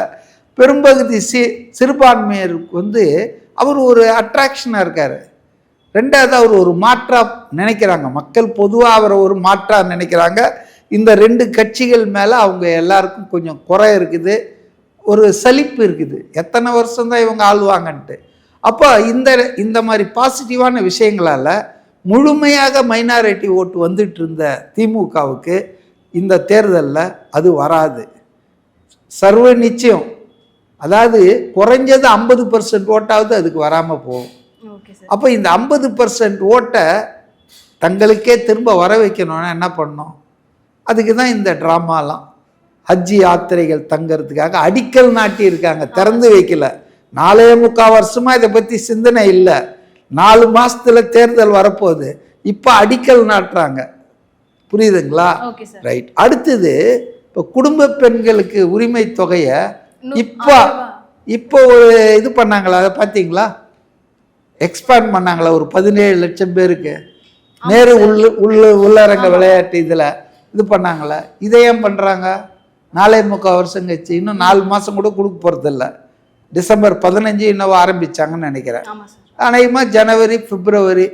பெரும்பகுதி சிறுபான்மையருக்கு வந்து அவர் ஒரு அட்ராக்ஷனாக இருக்கார். ரெண்டாவது அவர் ஒரு மாற்றாக நினைக்கிறாங்க, மக்கள் பொதுவாக அவரை ஒரு மாற்றாக நினைக்கிறாங்க. இந்த 2 கட்சிகள் மேலே அவங்க எல்லாருக்கும் கொஞ்சம் குறை இருக்குது, ஒரு சலிப்பு இருக்குது, எத்தனை வருஷம்தான் இவங்க ஆளுவாங்கன்ட்டு. அப்போ இந்த மாதிரி பாசிட்டிவான விஷயங்களால் முழுமையாக மைனாரிட்டி ஓட்டு வந்துட்டு இருந்த திமுகவுக்கு இந்த தேர்தலில் அது வராது, சர்வ நிச்சயம். அதாவது குறைஞ்சது 50% ஓட்டாவது அதுக்கு வராமல் போகும். அப்போ இந்த 50% ஓட்டை தங்களுக்கே திரும்ப வர வைக்கணும்னா என்ன பண்ணணும்? அதுக்கு தான் இந்த ட்ராமாலாம். ஹஜ்ஜி யாத்திரைகள் தங்கிறதுக்காக அடிக்கல் நாட்டி இருக்காங்க, திறந்து வைக்கல. 4.25 வருஷமாக இதை பற்றி சிந்தனை இல்லை. 4 மாதத்தில் தேர்தல் வரப்போகுது, இப்போ அடிக்கல் நாட்டுறாங்க. புரியுதுங்களா? ரைட். அடுத்தது இப்போ குடும்ப பெண்களுக்கு உரிமை தொகையை இப்போ ஒரு இது பண்ணாங்களா, அதை பார்த்தீங்களா? எக்ஸ்பேண்ட் பண்ணாங்களா ஒரு 17 லட்சம் பேருக்கு. நேரு உள்ளரங்க விளையாட்டு இதில் இது பண்ணாங்களே. இதை ஏன் பண்ணுறாங்க? 4.25 வருஷம் கழிச்சு இன்னும் 4 மாதம் கூட கொடுக்க போகிறதில்ல. டிசம்பர் 15 இன்னும் ஆரம்பித்தாங்கன்னு நினைக்கிறேன். அநேகமாக ஜனவரி, பிப்ரவரி,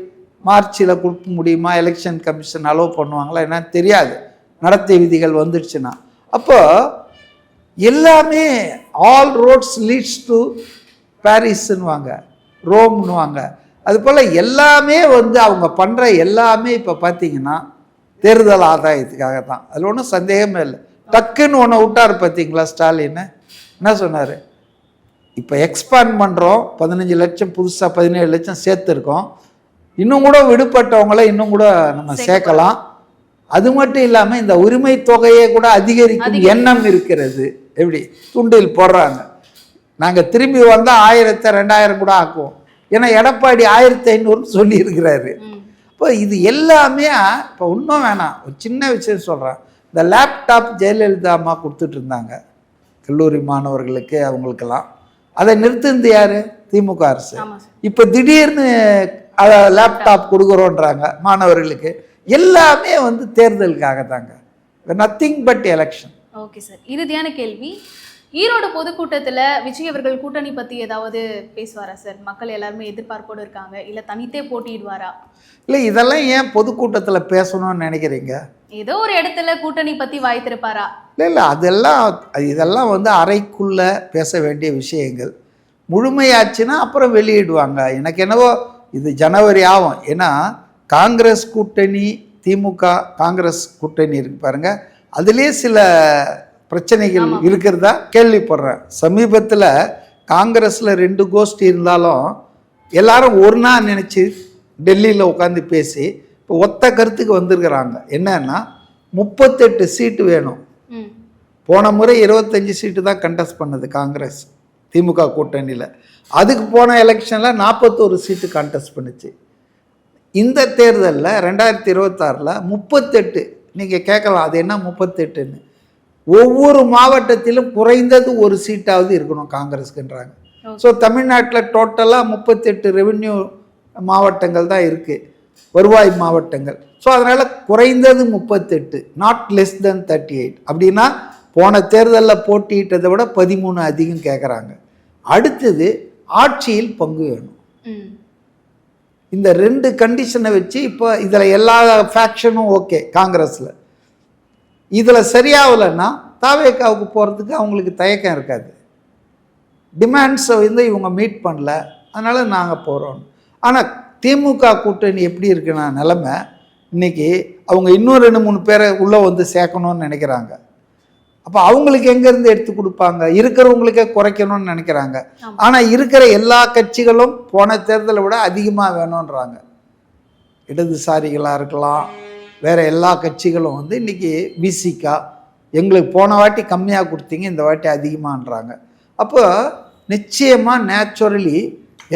மார்ச்சில் கொடுக்க முடியுமா? எலெக்ஷன் கமிஷன் அலோவ் பண்ணுவாங்களா என்னன்னு தெரியாது, நடத்தை விதிகள் வந்துடுச்சுன்னா. அப்போது எல்லாமே ஆல் ரோட்ஸ் லீட்ஸ் டு பாரிஸ்ன்னுவாங்க, ரோம்னுவாங்க. அதுபோல் எல்லாமே வந்து அவங்க பண்ணுற எல்லாமே இப்போ பார்த்தீங்கன்னா தேர்தல் ஆதாயத்துக்காக தான். அதில் ஒன்றும் சந்தேகமே இல்லை. டக்குன்னு ஒன்று விட்டார் பார்த்தீங்களா ஸ்டாலின்? என்ன சொன்னார்? இப்போ எக்ஸ்பேண்ட் பண்ணுறோம், 15 லட்சம் புதுசாக 17 லட்சம் சேர்த்துருக்கோம், இன்னும் கூட விடுபட்டவங்கள இன்னும் கூட நம்ம சேர்க்கலாம். அது மட்டும் இல்லாமல் இந்த உரிமை தொகையை கூட அதிகரிக்கும் எண்ணம் இருக்கிறது. எப்படி துண்டில் போடுறாங்க, நாங்கள் திரும்பி வந்தால் 1000, 2000 கூட ஆக்குவோம். ஏன்னா எடப்பாடி 1500 சொல்லி இருக்கிறாரு. இப்போ இது எல்லாமே இப்போ இன்னும் வேணாம், ஒரு சின்ன விஷயம் சொல்கிறேன். இந்த லேப்டாப் ஜெயலலிதா அம்மா கொடுத்துட்டு இருந்தாங்க கல்லூரி மாணவர்களுக்கு, அவங்களுக்கெல்லாம். அதை நிறுத்துந்து யார்? திமுக அரசு. இப்போ திடீர்னு லேப்டாப் கொடுக்குறோன்றாங்க மாணவர்களுக்கு. எல்லாமே வந்து தேர்தலுக்காக தாங்க, nothing but election. Okay sir, இறுதியான கேள்வி. ஈரோடு பொதுக்கூட்டத்தில் விஜய் அவர்கள் கூட்டணி பற்றி ஏதாவது பேசுவாரா சார்? மக்கள் எல்லாருமே எதிர்பார்ப்போடு இருக்காங்க, இல்லை தனித்தே போட்டியிடுவாரா? இல்லை, இதெல்லாம் ஏன் பொதுக்கூட்டத்தில் பேசணும்னு நினைக்கிறீங்க? ஏதோ ஒரு இடத்துல கூட்டணி பற்றி வாய் திறப்பாரா? இல்லை, இதெல்லாம் வந்து அறைக்குள்ளே பேச வேண்டிய விஷயங்கள். முழுமையாச்சுன்னா அப்புறம் வெளியிடுவாங்க. எனக்கு என்னவோ இது ஜனவரி ஆகும். ஏன்னா காங்கிரஸ் கூட்டணி, திமுக காங்கிரஸ் கூட்டணி இருக்கு பாருங்க, அதுலேயே சில பிரச்சனைகள் இருக்கிறதா கேள்விப்படுறேன். சமீபத்தில் காங்கிரஸில் 2 கோஷ்டி இருந்தாலும் எல்லாரும் ஒன்றா நினச்சி டெல்லியில் உட்காந்து பேசி இப்போ ஒத்த கருத்துக்கு வந்திருக்கிறாங்க. என்னன்னா 38 சீட்டு வேணும். போன முறை 25 சீட்டு தான் கண்டெஸ்ட் பண்ணது காங்கிரஸ் திமுக கூட்டணியில். அதுக்கு போன எலெக்ஷனில் 41 சீட்டு கான்டெஸ்ட் பண்ணுச்சு. இந்த தேர்தலில் 2026 38. நீங்கள் கேட்கலாம் அது என்ன 38ன்னு. ஒவ்வொரு மாவட்டத்திலும் குறைந்தது ஒரு சீட்டாவது இருக்கணும் காங்கிரஸ்க்குன்றாங்க. ஸோ தமிழ்நாட்டில் டோட்டலாக 38 ரெவென்யூ மாவட்டங்கள் தான் இருக்குது, வருவாய் மாவட்டங்கள். ஸோ அதனால் குறைந்தது 38, நாட் லெஸ் தென் 38. அப்படின்னா போன தேர்தலில் போட்டியிட்டதை விட 13 அதிகம் கேட்குறாங்க. அடுத்தது ஆட்சியில் பங்கு வேணும். இந்த 2 கண்டிஷனை வச்சு இப்போ இதில் எல்லா ஃபேக்ஷனும் ஓகே காங்கிரஸில். இதில் சரியாகலைன்னா தாவேக்காவுக்கு போகிறதுக்கு அவங்களுக்கு தயக்கம் இருக்காது. டிமாண்ட்ஸை வந்து இவங்க மீட் பண்ணல, அதனால் நாங்கள் போகிறோம். ஆனால் திமுக கூட்டணி எப்படி இருக்குன்னா நிலைமை, இன்றைக்கி அவங்க இன்னும் 2-3 பேரை உள்ளே வந்து சேர்க்கணும்னு நினைக்கிறாங்க. அப்போ அவங்களுக்கு எங்கேருந்து எடுத்து கொடுப்பாங்க? இருக்கிறவங்களுக்கே குறைக்கணும்னு நினைக்கிறாங்க. ஆனால் இருக்கிற எல்லா கட்சிகளும் போன தேர்தலை விட அதிகமாக வேணுன்றாங்க. இடதுசாரிகளாக இருக்கலாம், வேறு எல்லா கட்சிகளும் வந்து இன்றைக்கி பிசிகா எங்களுக்கு போன வாட்டி கம்மியாக கொடுத்தீங்க, இந்த வாட்டி அதிகமாகன்றாங்க. அப்போ நிச்சயமாக நேச்சுரலி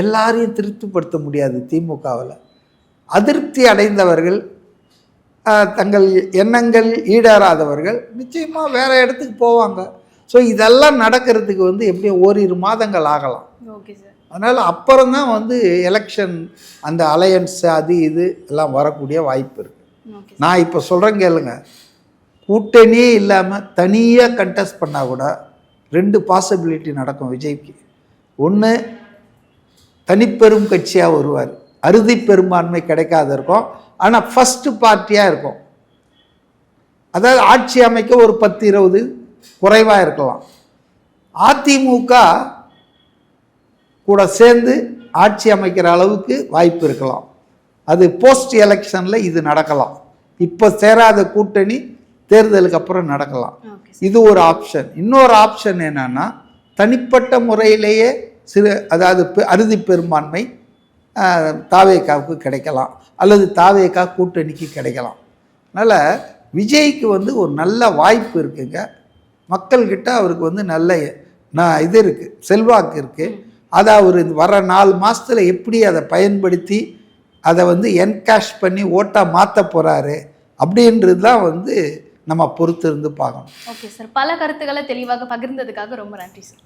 எல்லாரையும் திருப்திப்படுத்த முடியாது. திமுகவில் அதிருப்தி அடைந்தவர்கள், தங்கள் எண்ணங்கள் ஈடேறாதவர்கள் நிச்சயமாக வேறு இடத்துக்கு போவாங்க. ஸோ இதெல்லாம் நடக்கிறதுக்கு வந்து எப்படியும் ஓரிரு மாதங்கள் ஆகலாம். Okay sir. அதனால் அப்புறம்தான் வந்து எலெக்ஷன் அந்த அலையன்ஸ் அது இது எல்லாம் வரக்கூடிய வாய்ப்பு இருக்குது. நான் இப்போ சொல்கிறேன் கேளுங்க, கூட்டணியே இல்லாமல் தனியாக கண்டெஸ்ட் பண்ணால் கூட 2 பாசிபிலிட்டி நடக்கும் விஜய்க்கு. ஒன்று, தனிப்பெரும் கட்சியாக வருவார், அறுதி பெரும்பான்மை கிடைக்காத இருக்கும், ஆனால் ஃபஸ்ட்டு பார்ட்டியாக இருக்கும். அதாவது ஆட்சி அமைக்க ஒரு 10-20 குறைவாக இருக்கலாம். அதிமுக கூட சேர்ந்து ஆட்சி அமைக்கிற அளவுக்கு வாய்ப்பு இருக்கலாம். அது போஸ்ட் எலெக்ஷனில் இது நடக்கலாம். இப்போ சேராத கூட்டணி தேர்தலுக்கு அப்புறம் நடக்கலாம். இது ஒரு ஆப்ஷன். இன்னொரு ஆப்ஷன் என்னன்னா, தனிப்பட்ட முறையிலேயே அதாவது அறுதி பெரும்பான்மை தாவேகாவுக்கு கிடைக்கலாம், அல்லது தாவேகா கூட்டணிக்கு கிடைக்கலாம். அதனால் விஜய்க்கு வந்து ஒரு நல்ல வாய்ப்பு இருக்குங்க. மக்கள்கிட்ட அவருக்கு வந்து நல்ல இது இருக்குது, செல்வாக்கு இருக்குது. அதை அவர் வர 4 மாதத்தில் எப்படி அதை பயன்படுத்தி அதை வந்து என்கேஷ் பண்ணி ஓட்டாக மாற்ற போகிறாரு அப்படின்றது தான் வந்து நம்ம பொறுத்து இருந்து பார்க்கணும். ஓகே சார், பல கருத்துக்களை தெளிவாக பகிர்ந்ததுக்காக ரொம்ப நன்றி சார்.